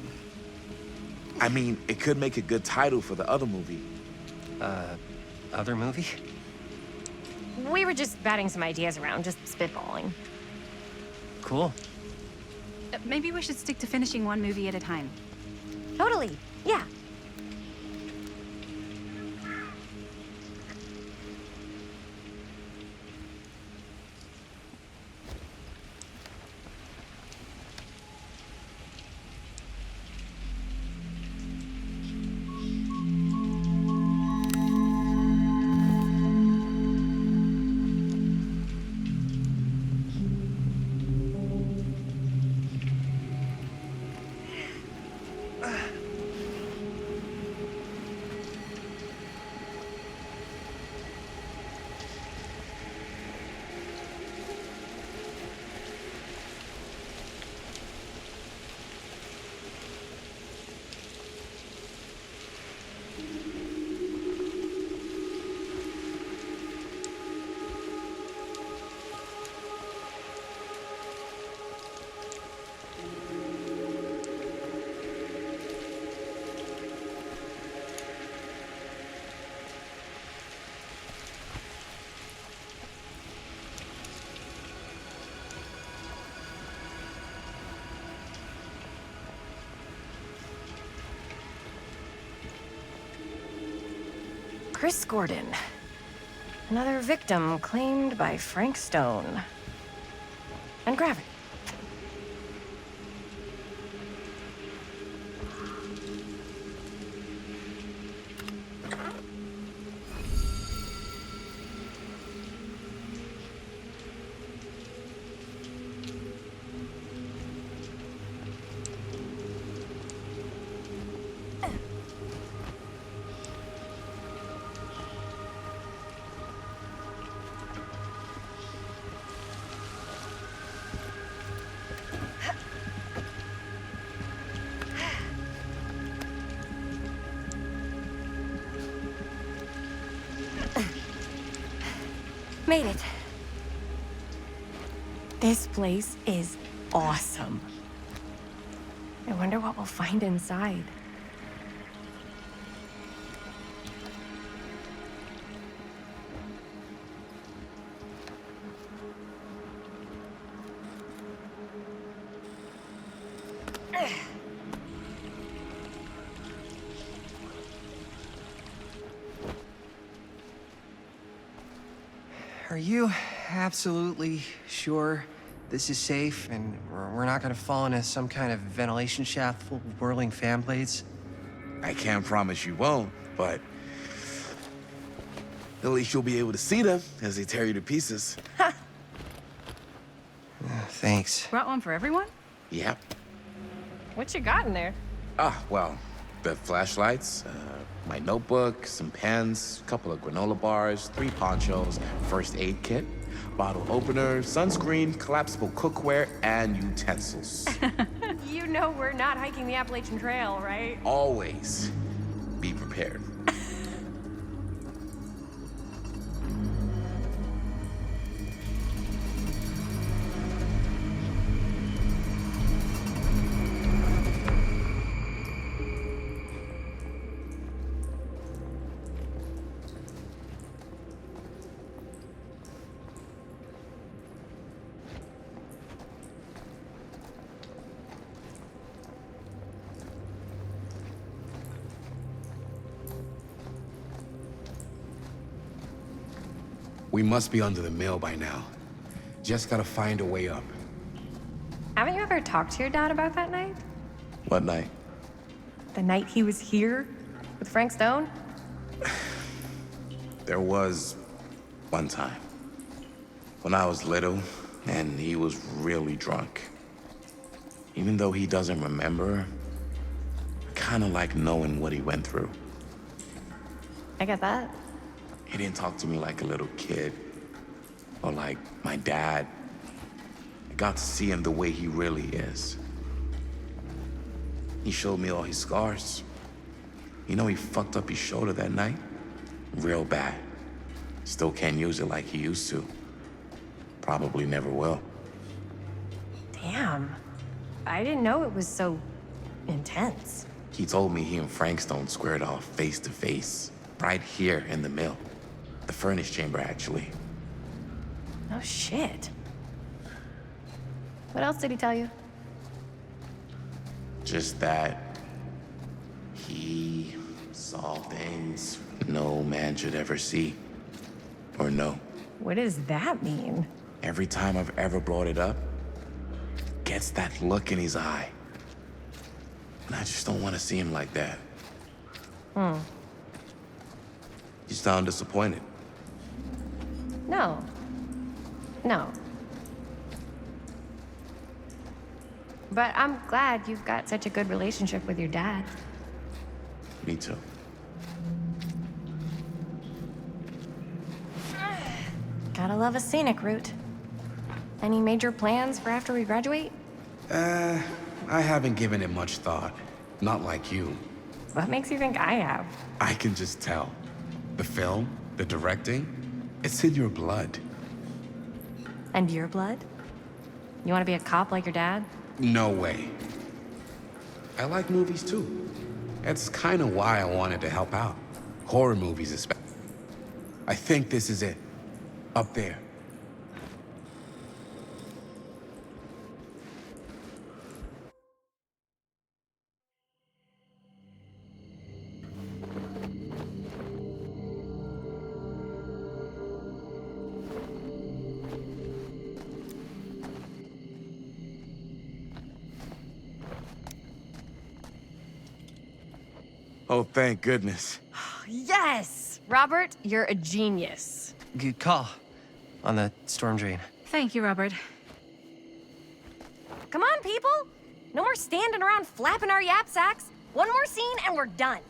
G: I mean, it could make a good title for the other movie.
C: Other movie?
A: We were just batting some ideas around, just spitballing.
C: Cool.
B: Maybe we should stick to finishing one movie at a time.
A: Totally. Yeah. Chris Gordon. Another victim claimed by Frank Stone. And gravity. Made it. This place is awesome. I wonder what we'll find inside.
N: Are you absolutely sure this is safe and we're not gonna fall into some kind of ventilation shaft full of whirling fan blades?
G: I can't promise you won't, but at least you'll be able to see them as they tear you to pieces.
N: Thanks.
B: Brought one for everyone?
G: Yep.
A: What you got in there?
G: Well, the flashlights, my notebook, some pens, a couple of granola bars, 3 ponchos, first aid kit, bottle opener, sunscreen, collapsible cookware, and utensils.
A: You know we're not hiking the Appalachian Trail, right?
G: Always be prepared. We must be under the mill by now. Just gotta find a way up.
A: Haven't you ever talked to your dad about that night?
G: What night?
A: The night he was here with Frank Stone?
G: There was one time when I was little and he was really drunk. Even though he doesn't remember, I kind of like knowing what he went through.
A: I get that.
G: He didn't talk to me like a little kid or like my dad. I got to see him the way he really is. He showed me all his scars. You know, he fucked up his shoulder that night. Real bad. Still can't use it like he used to. Probably never will.
A: Damn. I didn't know it was so intense.
G: He told me he and Frank Stone squared off face to face, right here in the mill. The furnace chamber, actually.
A: Oh, shit. What else did he tell you?
G: Just that he saw things no man should ever see or know.
A: What does that mean?
G: Every time I've ever brought it up, gets that look in his eye. And I just don't want to see him like that. You sound disappointed.
A: No. No. But I'm glad you've got such a good relationship with your dad.
G: Me too.
A: Gotta love a scenic route. Any major plans for after we graduate?
G: I haven't given it much thought. Not like you.
A: What makes you think I have?
G: I can just tell. The film, the directing, it's in your blood.
A: And your blood? You want to be a cop like your dad?
G: No way. I like movies too. That's kind of why I wanted to help out. Horror movies especially. I think this is it. Up there. Oh, thank goodness.
A: Yes! Robert, you're a genius.
N: Good call on the storm drain.
B: Thank you, Robert.
A: Come on, people! No more standing around flapping our yap sacks. One more scene and we're done.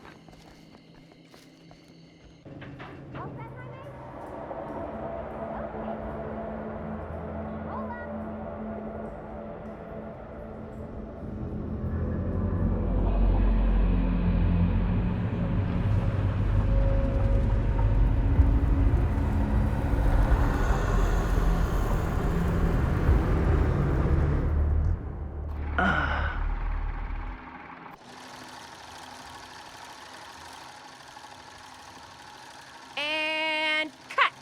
A: And cut!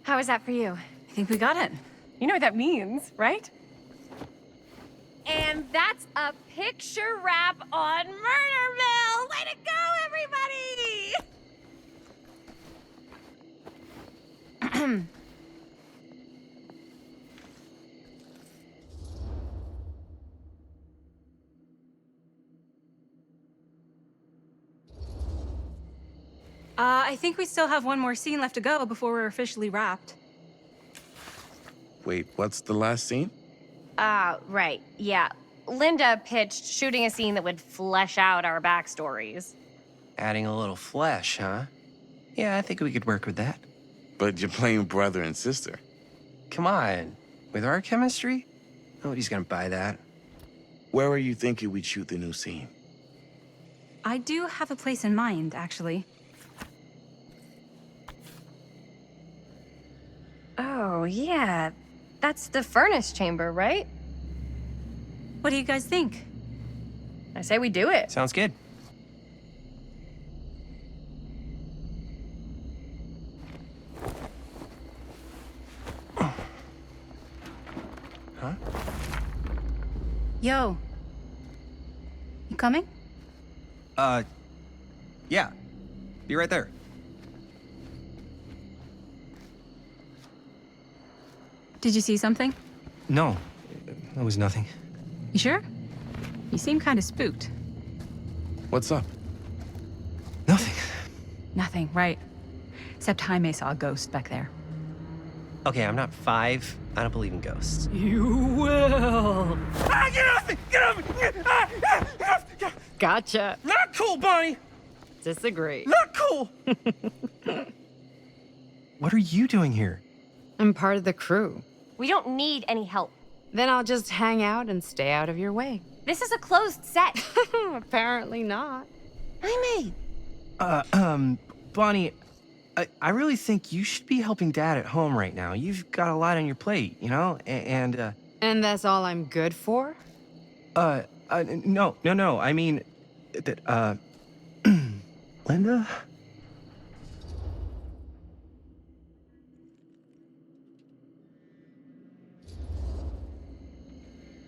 A: How was that for you?
B: I think we got it.
A: You know what that means, right? And that's a picture wrap on Murderville! Way to go, everybody!
B: I think we still have one more scene left to go before we're officially wrapped.
G: Wait, what's the last scene?
A: Right, yeah. Linda pitched shooting a scene that would flesh out our backstories.
N: Adding a little flesh, huh? Yeah, I think we could work with that.
G: But you're playing brother and sister.
N: Come on. With our chemistry? Nobody's gonna buy that.
G: Where are you thinking we'd shoot the new scene?
B: I do have a place in mind, actually.
A: Oh, yeah. That's the furnace chamber, right?
B: What do you guys think?
A: I say we do it.
N: Sounds good. Huh?
B: Yo. You coming?
N: Yeah. Be right there.
B: Did you see something?
N: No, that was nothing.
B: You sure? You seem kind of spooked.
G: What's up?
N: Nothing.
B: Nothing, right. Except Jaime saw a ghost back there.
N: Okay, I'm not 5. I don't believe in ghosts.
F: You will.
N: Ah, get off me! Get off me!
F: Gotcha.
N: Not cool, Bonnie!
F: Disagree.
N: Not cool! What are you doing here?
F: I'm part of the crew.
A: We don't need any help.
F: Then I'll just hang out and stay out of your way.
A: This is a closed set.
F: Apparently not.
A: Jaime!
N: Bonnie, I really think you should be helping Dad at home right now. You've got a lot on your plate, you know? And
F: that's all I'm good for?
N: No. I mean, that, Linda?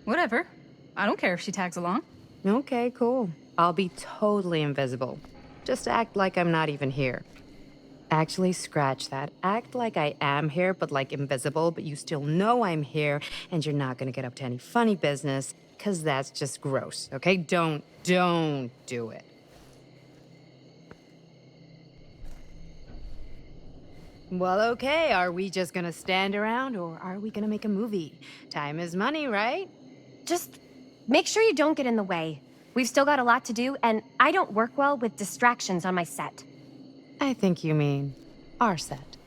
B: Whatever. I don't care if she tags along.
F: Okay, cool. I'll be totally invisible. Just act like I'm not even here. Actually, scratch that. Act like I am here, but like invisible, but you still know I'm here, and you're not gonna get up to any funny business, because that's just gross, okay? Don't do it. Well, okay, are we just gonna stand around, or are we gonna make a movie? Time is money, right?
A: Just make sure you don't get in the way. We've still got a lot to do, and I don't work well with distractions on my set.
F: I think you mean our set.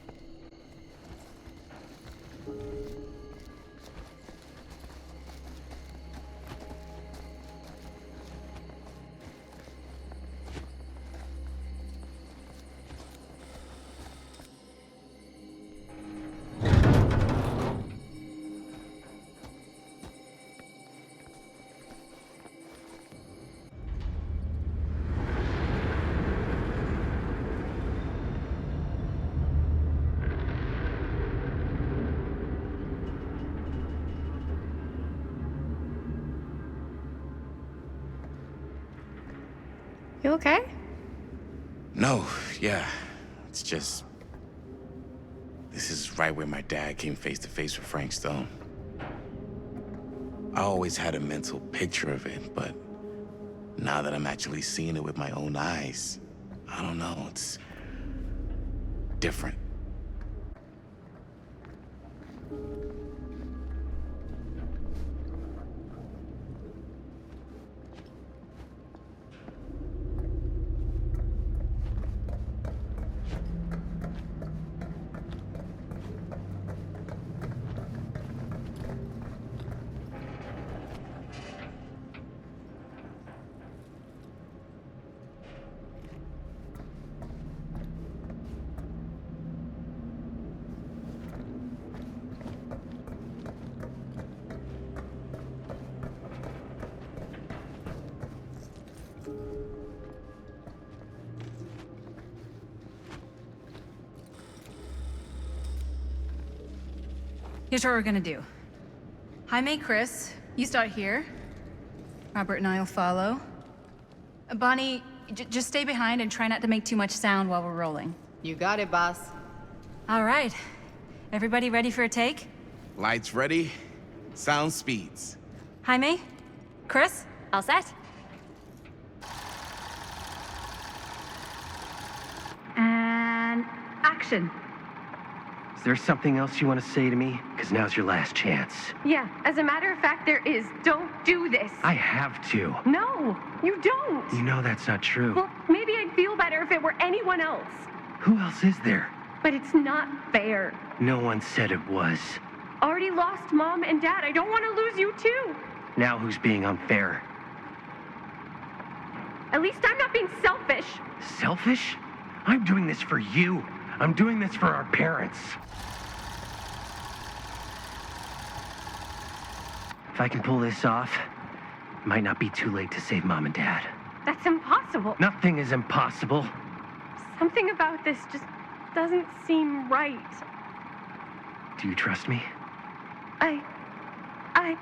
A: You okay?
G: No, yeah. It's just... This is right where my dad came face to face with Frank Stone. I always had a mental picture of it, but Now that I'm actually seeing it with my own eyes, I don't know, it's different.
B: Here's what we're gonna do. Jaime, Chris, you start here. Robert and I'll follow. Bonnie, just stay behind and try not to make too much sound while we're rolling.
F: You got it, boss.
B: All right. Everybody ready for a take?
G: Lights ready, sound speeds.
B: Jaime? Chris?
A: All set?
B: And action.
N: Is there something else you want to say to me? Because now's your last chance.
H: Yeah, as a matter of fact, there is. Don't do this.
N: I have to.
H: No, you don't.
N: You know that's not true.
H: Well, maybe I'd feel better if it were anyone else.
N: Who else is there?
H: But it's not fair.
N: No one said it was.
H: Already lost Mom and Dad. I don't want to lose you too.
N: Now who's being unfair?
H: At least I'm not being selfish.
N: Selfish? I'm doing this for you. I'm doing this for our parents. If I can pull this off, it might not be too late to save Mom and Dad.
H: That's impossible.
N: Nothing is impossible.
H: Something about this just doesn't seem right.
N: Do you trust me?
H: I...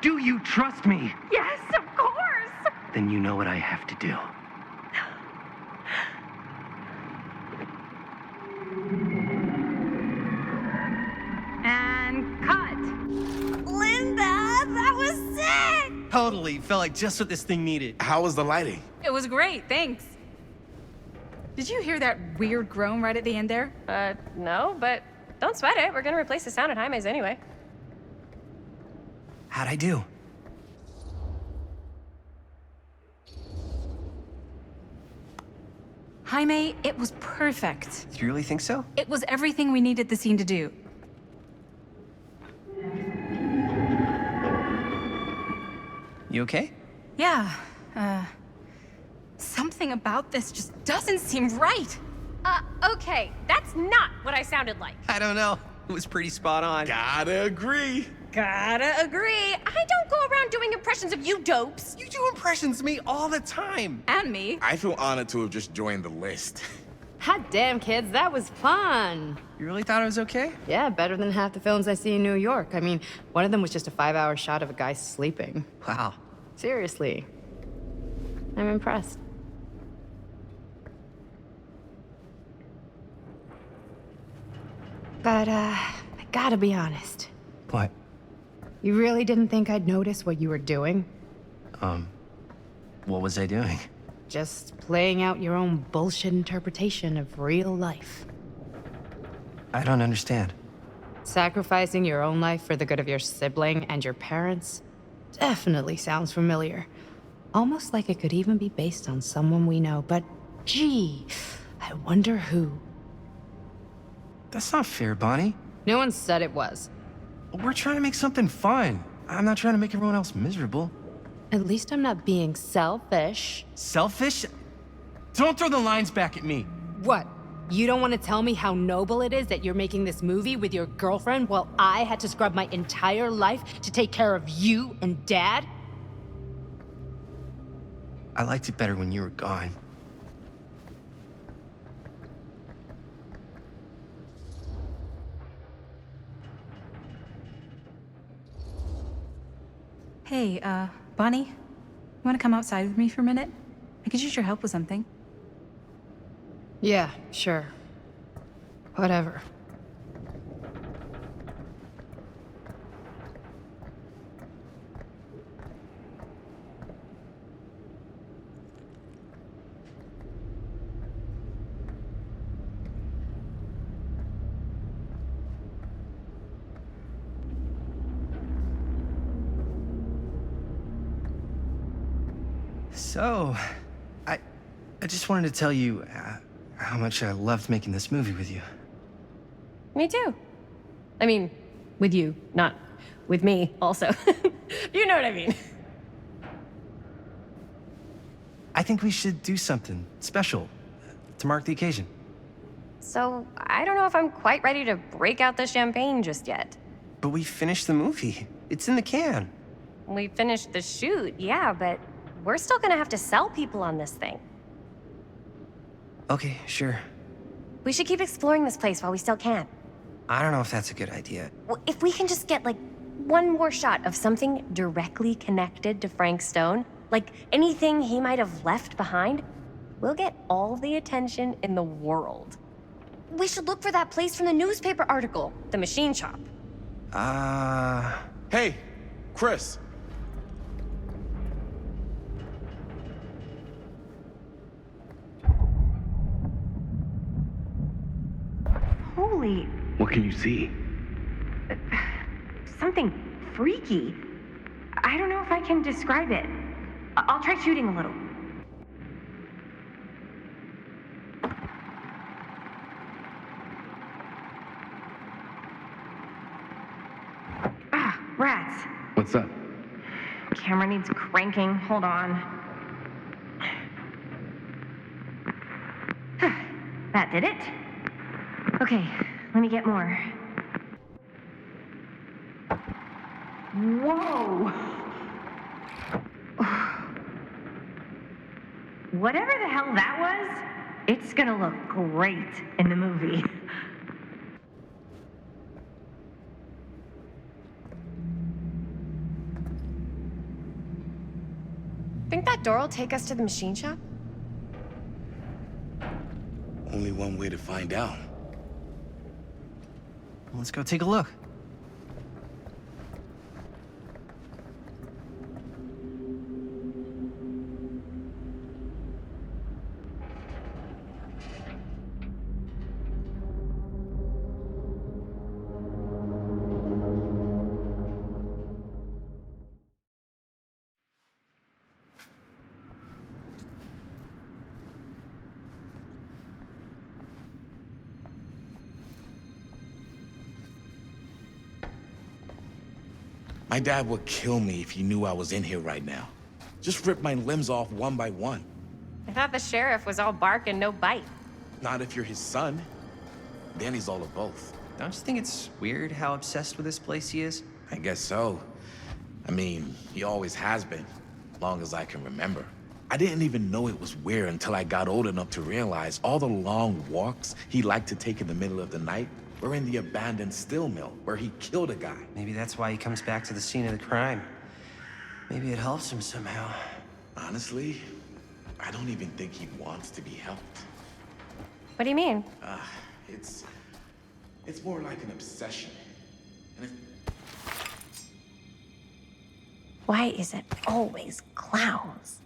N: Do you trust me?
H: Yes, of course!
N: Then you know what I have to do.
B: And cut.
A: Linda, that was sick!
N: Totally. Felt like just what this thing needed.
G: How was the lighting?
B: It was great, thanks. Did you hear that weird groan right at the end there?
A: No, but don't sweat it. We're gonna replace the sound at Jaime's anyway.
N: How'd I do?
B: Jaime, it was perfect.
N: Do you really think so?
B: It was everything we needed the scene to do.
N: You okay?
B: Yeah, something about this just doesn't seem right.
A: Okay, that's not what I sounded like.
N: I don't know. It was pretty spot on.
G: Gotta agree.
A: Gotta agree. I don't go around doing impressions of you dopes.
N: You do impressions of me all the time.
B: And me.
G: I feel honored to have just joined the list.
F: Hot damn, kids, that was fun.
N: You really thought it was okay?
F: Yeah, better than half the films I see in New York. I mean, one of them was just a 5-hour shot of a guy sleeping.
N: Wow.
F: Seriously. I'm impressed. But, I gotta be honest.
N: What?
F: You really didn't think I'd notice what you were doing?
N: What was I doing?
F: Just playing out your own bullshit interpretation of real life.
N: I don't understand.
F: Sacrificing your own life for the good of your sibling and your parents definitely sounds familiar. Almost like it could even be based on someone we know, but gee, I wonder who.
N: That's not fair, Bonnie.
F: No one said it was.
N: We're trying to make something fun. I'm not trying to make everyone else miserable.
F: At least I'm not being selfish.
N: Selfish? Don't throw the lines back at me.
F: What? You don't want to tell me how noble it is that you're making this movie with your girlfriend while I had to scrub my entire life to take care of you and Dad?
N: I liked it better when you were gone.
B: Hey, Bonnie, you want to come outside with me for a minute? I could use your help with something.
F: Yeah, sure. Whatever.
N: So, I just wanted to tell you how much I loved making this movie with you.
A: Me too. I mean, with you, not with me, also. You know what I mean.
N: I think we should do something special to mark the occasion.
A: So, I don't know if I'm quite ready to break out the champagne just yet.
N: But we finished the movie. It's in the can.
A: We finished the shoot, yeah, but we're still gonna have to sell people on this thing.
N: Okay, sure.
A: We should keep exploring this place while we still can.
N: I don't know if that's a good idea.
A: Well, if we can just get, like, one more shot of something directly connected to Frank Stone, like anything he might have left behind, we'll get all the attention in the world. We should look for that place from the newspaper article, the machine shop.
G: Hey, Chris.
A: Holy,
D: What can you see?
A: something freaky. I don't know if I can describe it. I'll try shooting a little. Ah, rats.
D: What's up?
A: Camera needs cranking. Hold on. That did it. Okay, let me get more. Whoa! Whatever the hell that was, it's gonna look great in the movie. Think that door will take us to the machine shop?
G: Only one way to find out.
N: Let's go take a look.
G: My dad would kill me if he knew I was in here right now. Just rip my limbs off one by one.
A: I thought the sheriff was all bark and no bite.
G: Not if you're his son. Then he's all of both.
N: Don't you think it's weird how obsessed with this place he is?
G: I guess so. I mean, he always has been, long as I can remember. I didn't even know it was weird until I got old enough to realize all the long walks he liked to take in the middle of the night were in the abandoned steel mill where he killed a guy.
N: Maybe that's why he comes back to the scene of the crime. Maybe it helps him somehow.
G: Honestly, I don't even think he wants to be helped.
A: What do you mean?
G: It's more like an obsession. And
A: Why is it always clowns?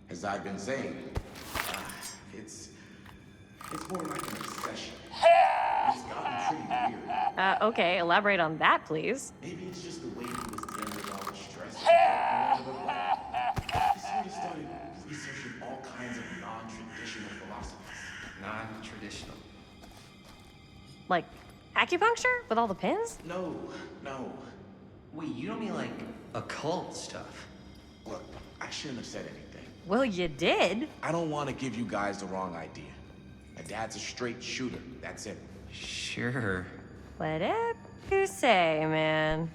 G: as I've been saying, it's more like an obsession. It's gotten pretty weird.
A: Okay, elaborate on that, please.
G: Maybe it's just the way he was dealing with all the stress. He sort of started researching all kinds of non-traditional philosophies.
N: Non-traditional.
A: Like acupuncture with all the pins?
G: No.
N: Wait, you don't mean like occult stuff?
G: Look, I shouldn't have said anything.
A: Well, you did.
G: I don't want to give you guys the wrong idea. My dad's a straight shooter. That's it.
N: Sure.
A: Whatever you say, man.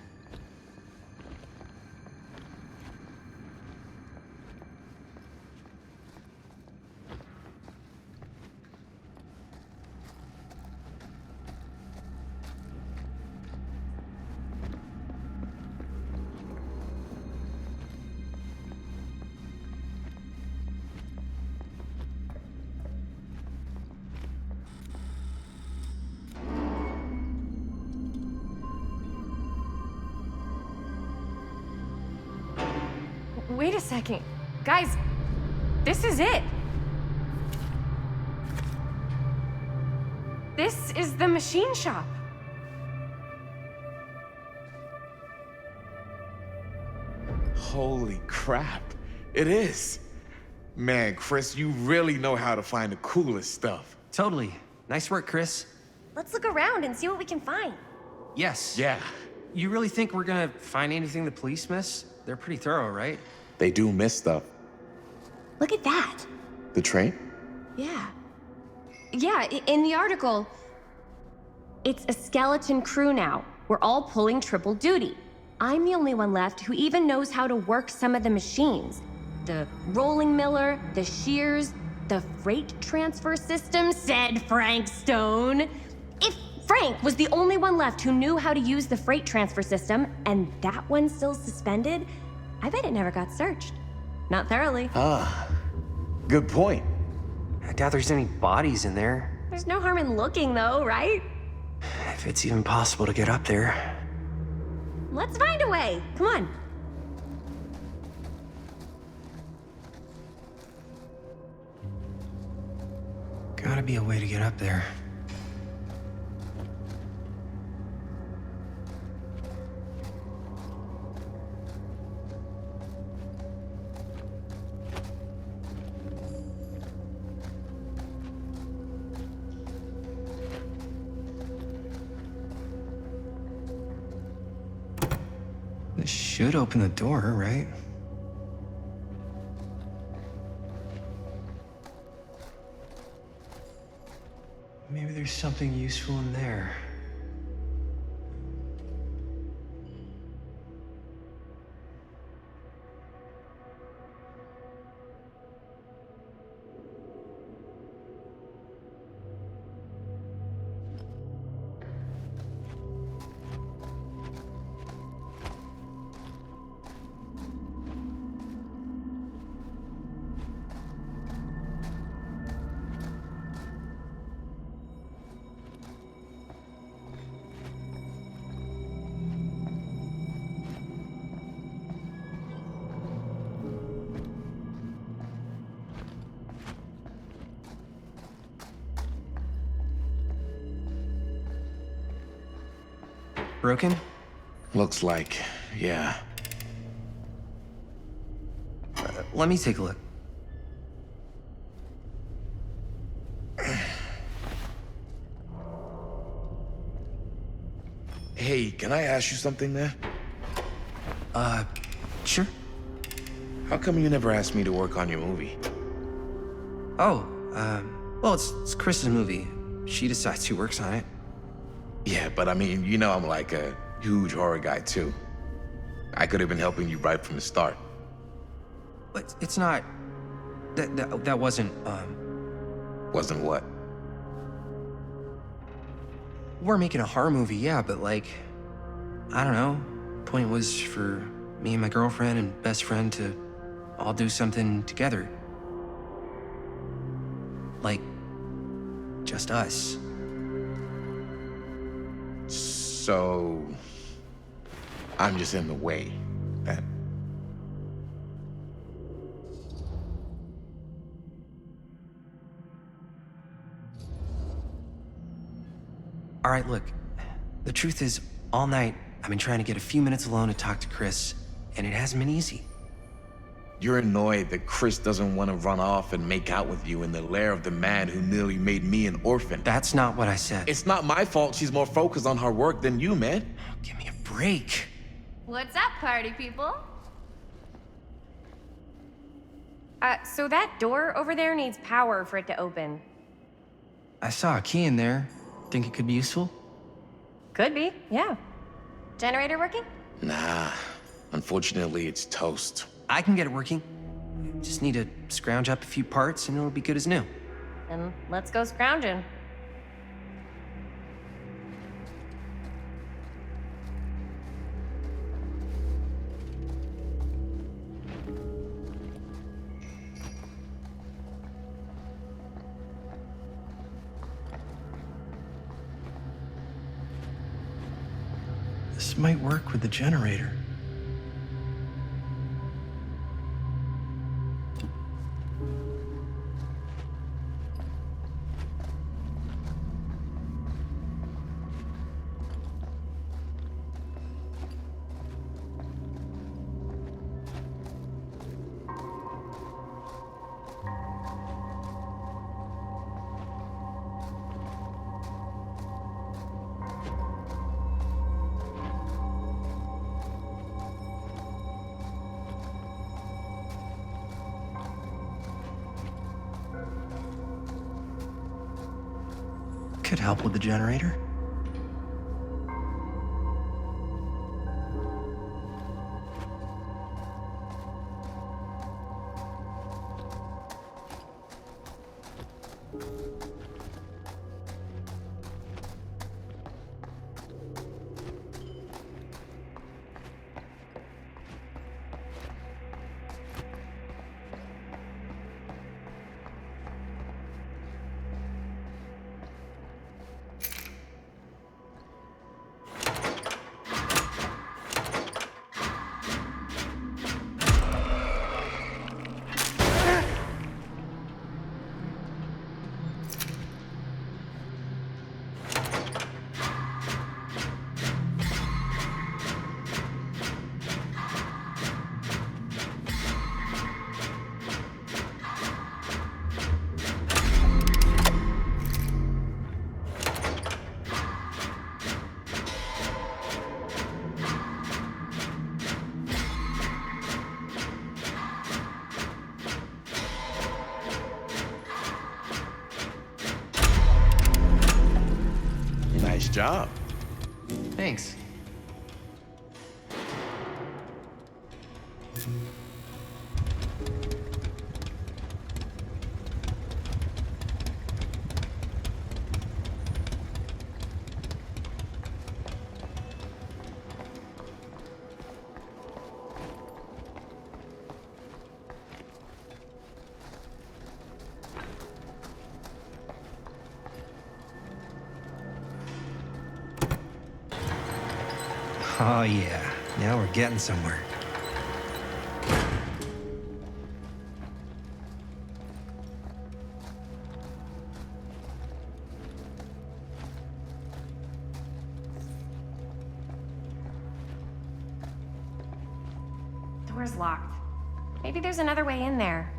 A: Wait a second. Guys, this is it. This is the machine shop.
G: Holy crap. It is. Man, Chris, you really know how to find the coolest stuff.
C: Totally. Nice work, Chris.
A: Let's look around and see what we can find.
C: Yes.
G: Yeah,
C: You really think we're gonna find anything the police miss? They're pretty thorough, right?
G: they do miss stuff.
A: Look at that.
G: The train?
A: Yeah. Yeah, in the article, it's a skeleton crew now. We're all pulling triple duty. I'm the only one left who even knows how to work some of the machines. The rolling miller, the shears, the freight transfer system, said Frank Stone. If Frank was the only one left who knew how to use the freight transfer system, and that one's still suspended, I bet it never got searched. Not thoroughly.
G: Ah, good point.
C: I doubt there's any bodies in there.
A: There's no harm in looking, though, right?
C: If it's even possible to get up there.
A: Let's find a way. Come on.
C: Gotta be a way to get up there. This should open the door, right? Maybe there's something useful in there. Broken?
G: Looks like, yeah.
C: Let me take a look.
G: Hey, can I ask you something, man?
C: Sure.
G: How come you never asked me to work on your movie?
C: Oh, well, it's Chris's movie. She decides who works on it.
G: Yeah, but I mean, you know I'm like a huge horror guy, too. I could have been helping you right from the start.
C: But it's not... That wasn't,
G: Wasn't what?
C: We're making a horror movie, yeah, but like... I don't know. Point was for me and my girlfriend and best friend to all do something together. Like... just us.
G: So... I'm just in the way, then.
C: All right, look. The truth is, all night, I've been trying to get a few minutes alone to talk to Chris, and it hasn't been easy.
G: You're annoyed that Chris doesn't want to run off and make out with you in the lair of the man who nearly made me an orphan.
C: That's not what I said.
G: It's not my fault she's more focused on her work than you, man.
C: Oh, give me a break.
B: What's up, party people?
A: So that door over there needs power for it to open.
C: I saw a key in there. Think it could be useful?
A: Could be, yeah. Generator working?
G: Nah. Unfortunately, it's toast.
C: I can get it working. Just need to scrounge up a few parts and it'll be good as new.
A: Then let's go scrounging.
C: This might work with the generator.
N: could help with the generator.
G: Nice job.
N: Thanks.
C: Oh, yeah. Now we're getting somewhere.
A: Door's locked. Maybe there's another way in there.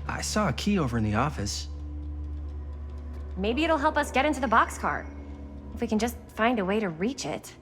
C: I saw a key over in the office.
A: Maybe it'll help us get into the boxcar. If we can just find a way to reach it.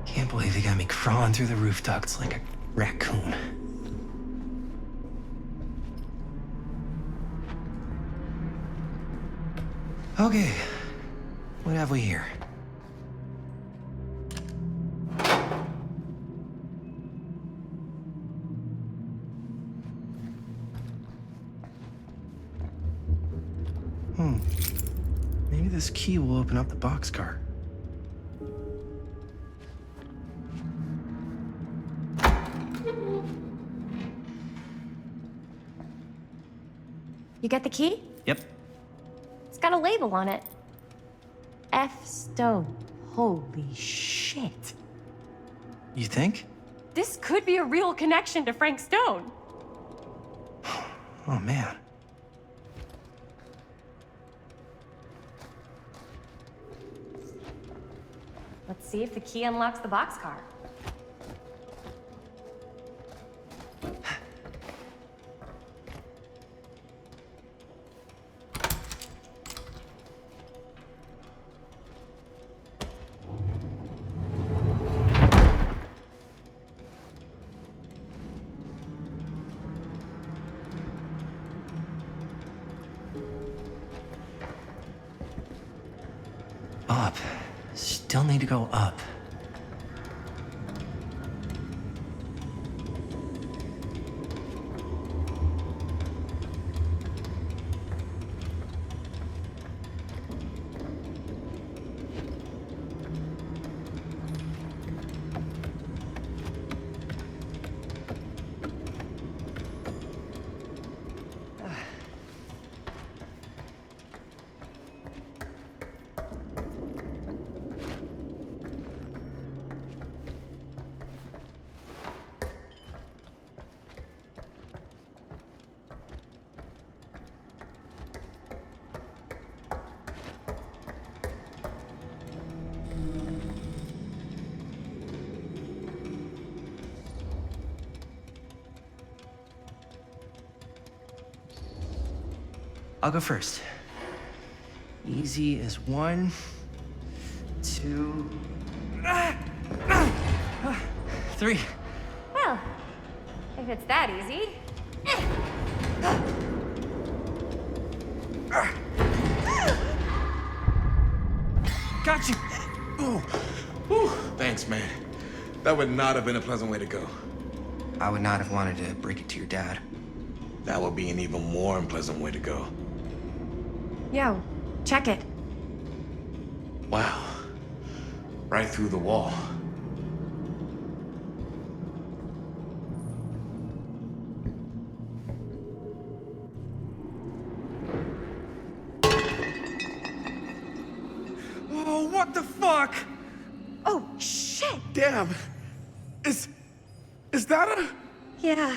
N: Can't believe they got me crawling through the roof ducts like a raccoon. Okay, what have we here? Maybe this key will open up the boxcar.
A: You get the key?
C: Yep.
A: It's got a label on it. F. Stone. Holy shit.
N: You think?
A: This could be a real connection to Frank Stone.
N: Oh, man.
A: Let's see if the key unlocks the boxcar.
N: Up. Still need to go up. I'll go first. Easy as 1, 2, 3.
A: Well, if it's that easy.
C: Got you!
G: Ooh. Ooh. Thanks, man. That would not have been a pleasant way to go.
N: I would not have wanted to break it to your dad.
G: That would be an even more unpleasant way to go.
A: Yo, check it.
G: Wow. Right through the wall.
C: Oh, what the fuck?
A: Oh, shit!
G: Damn. Is that a...
A: Yeah.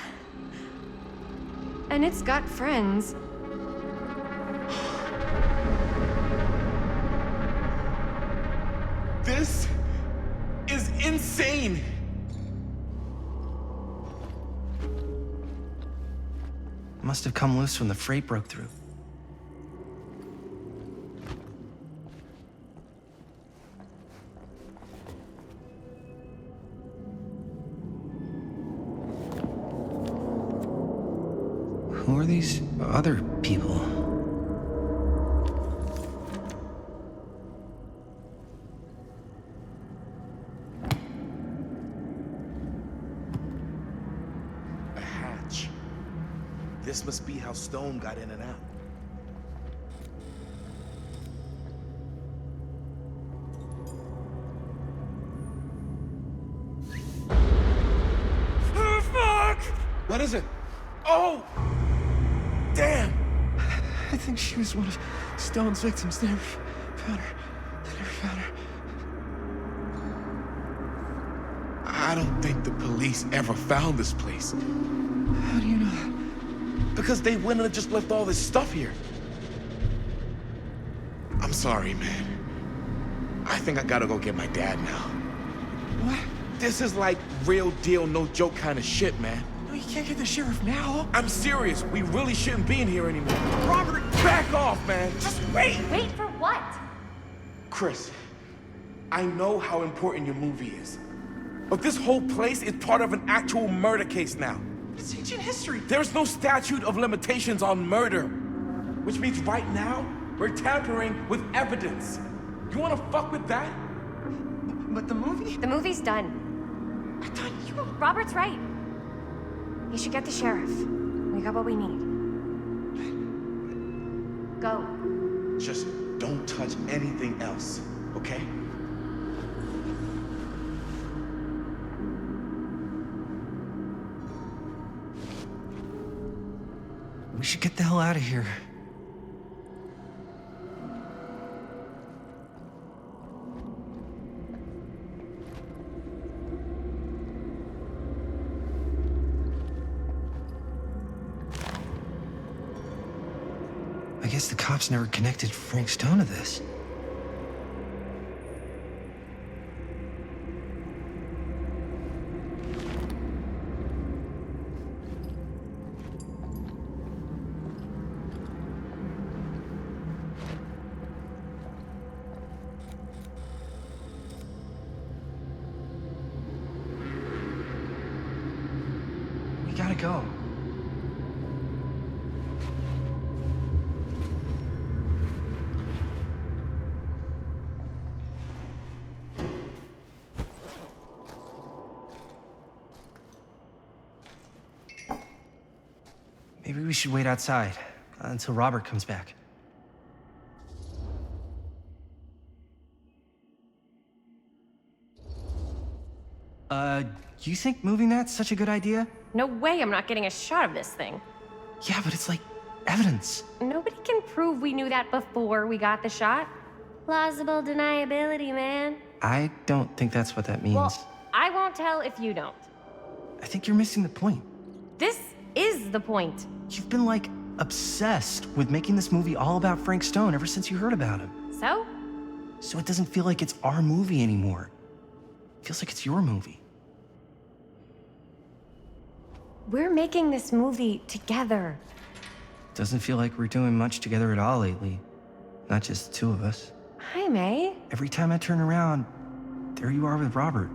A: And it's got friends.
G: This is insane.
N: Must have come loose when the freight broke through. Who are these other people?
G: A hatch. This must be how Stone got in and out.
C: Oh, fuck!
G: What is it? Oh! Damn!
N: I think she was one of Stone's victims. They never found her.
G: I don't think the police ever found this place.
N: How do you know that?
G: Because they wouldn't have just left all this stuff here. I'm sorry, man. I think I gotta go get my dad now.
N: What?
G: This is like real deal, no joke kind of shit, man.
N: No, you can't get the sheriff now.
G: I'm serious. We really shouldn't be in here anymore. Robert, back off, man. Just wait.
A: Wait for what?
G: Chris, I know how important your movie is. But this whole place is part of an actual murder case now.
N: It's ancient history.
G: There's no statute of limitations on murder. Which means right now, we're tampering with evidence. You wanna fuck with that?
N: But the movie?
A: The movie's done.
N: I thought you...
A: Robert's right. You should get the sheriff. We got what we need. Go.
G: Just don't touch anything else, okay?
N: We should get the hell out of here. I guess the cops never connected Frank Stone to this. We gotta go. Maybe we should wait outside until Robert comes back. You think moving that's such a good idea?
A: No way I'm not getting a shot of this thing.
N: Yeah, but it's like evidence.
A: Nobody can prove we knew that before we got the shot. Plausible deniability, man.
N: I don't think that's what that means.
A: Well, I won't tell if you don't.
N: I think you're missing the point.
A: This is the point.
N: You've been, like, obsessed with making this movie all about Frank Stone ever since you heard about him.
A: So?
N: So it doesn't feel like it's our movie anymore. It feels like it's your movie.
A: We're making this movie together.
C: Doesn't feel like we're doing much together at all lately. Not just the two of us.
A: Jaime.
C: Every time I turn around, there you are with Robert.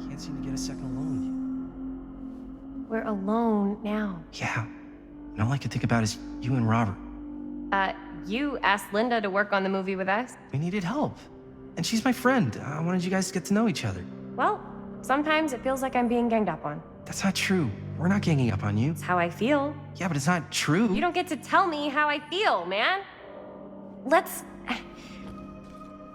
C: Can't seem to get a second alone with you.
A: We're alone now.
C: Yeah. And all I can think about is you and Robert.
A: You asked Linda to work on the movie with us.
C: We needed help. And she's my friend. I wanted you guys to get to know each other.
A: Well, sometimes it feels like I'm being ganged up on.
C: That's not true. We're not ganging up on you.
A: It's how I feel.
C: Yeah, but it's not true.
A: You don't get to tell me how I feel, man. Let's...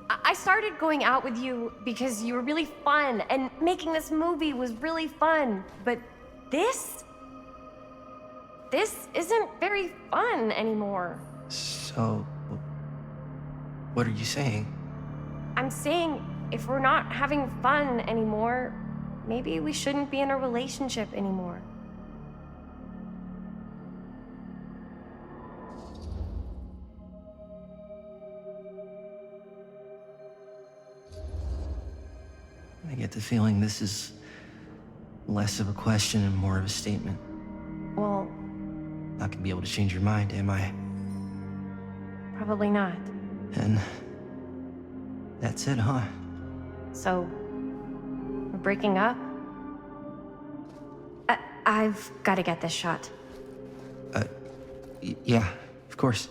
A: I started going out with you because you were really fun, and making this movie was really fun. But this isn't very fun anymore.
C: So, what are you saying?
A: I'm saying if we're not having fun anymore, maybe we shouldn't be in a relationship anymore.
C: I get the feeling this is less of a question and more of a statement.
A: Well,
C: Not gonna be able to change your mind, am I?
A: probably not.
C: And that's it, huh?
A: So, we're breaking up? I've got to get this shot.
C: Yeah, of course.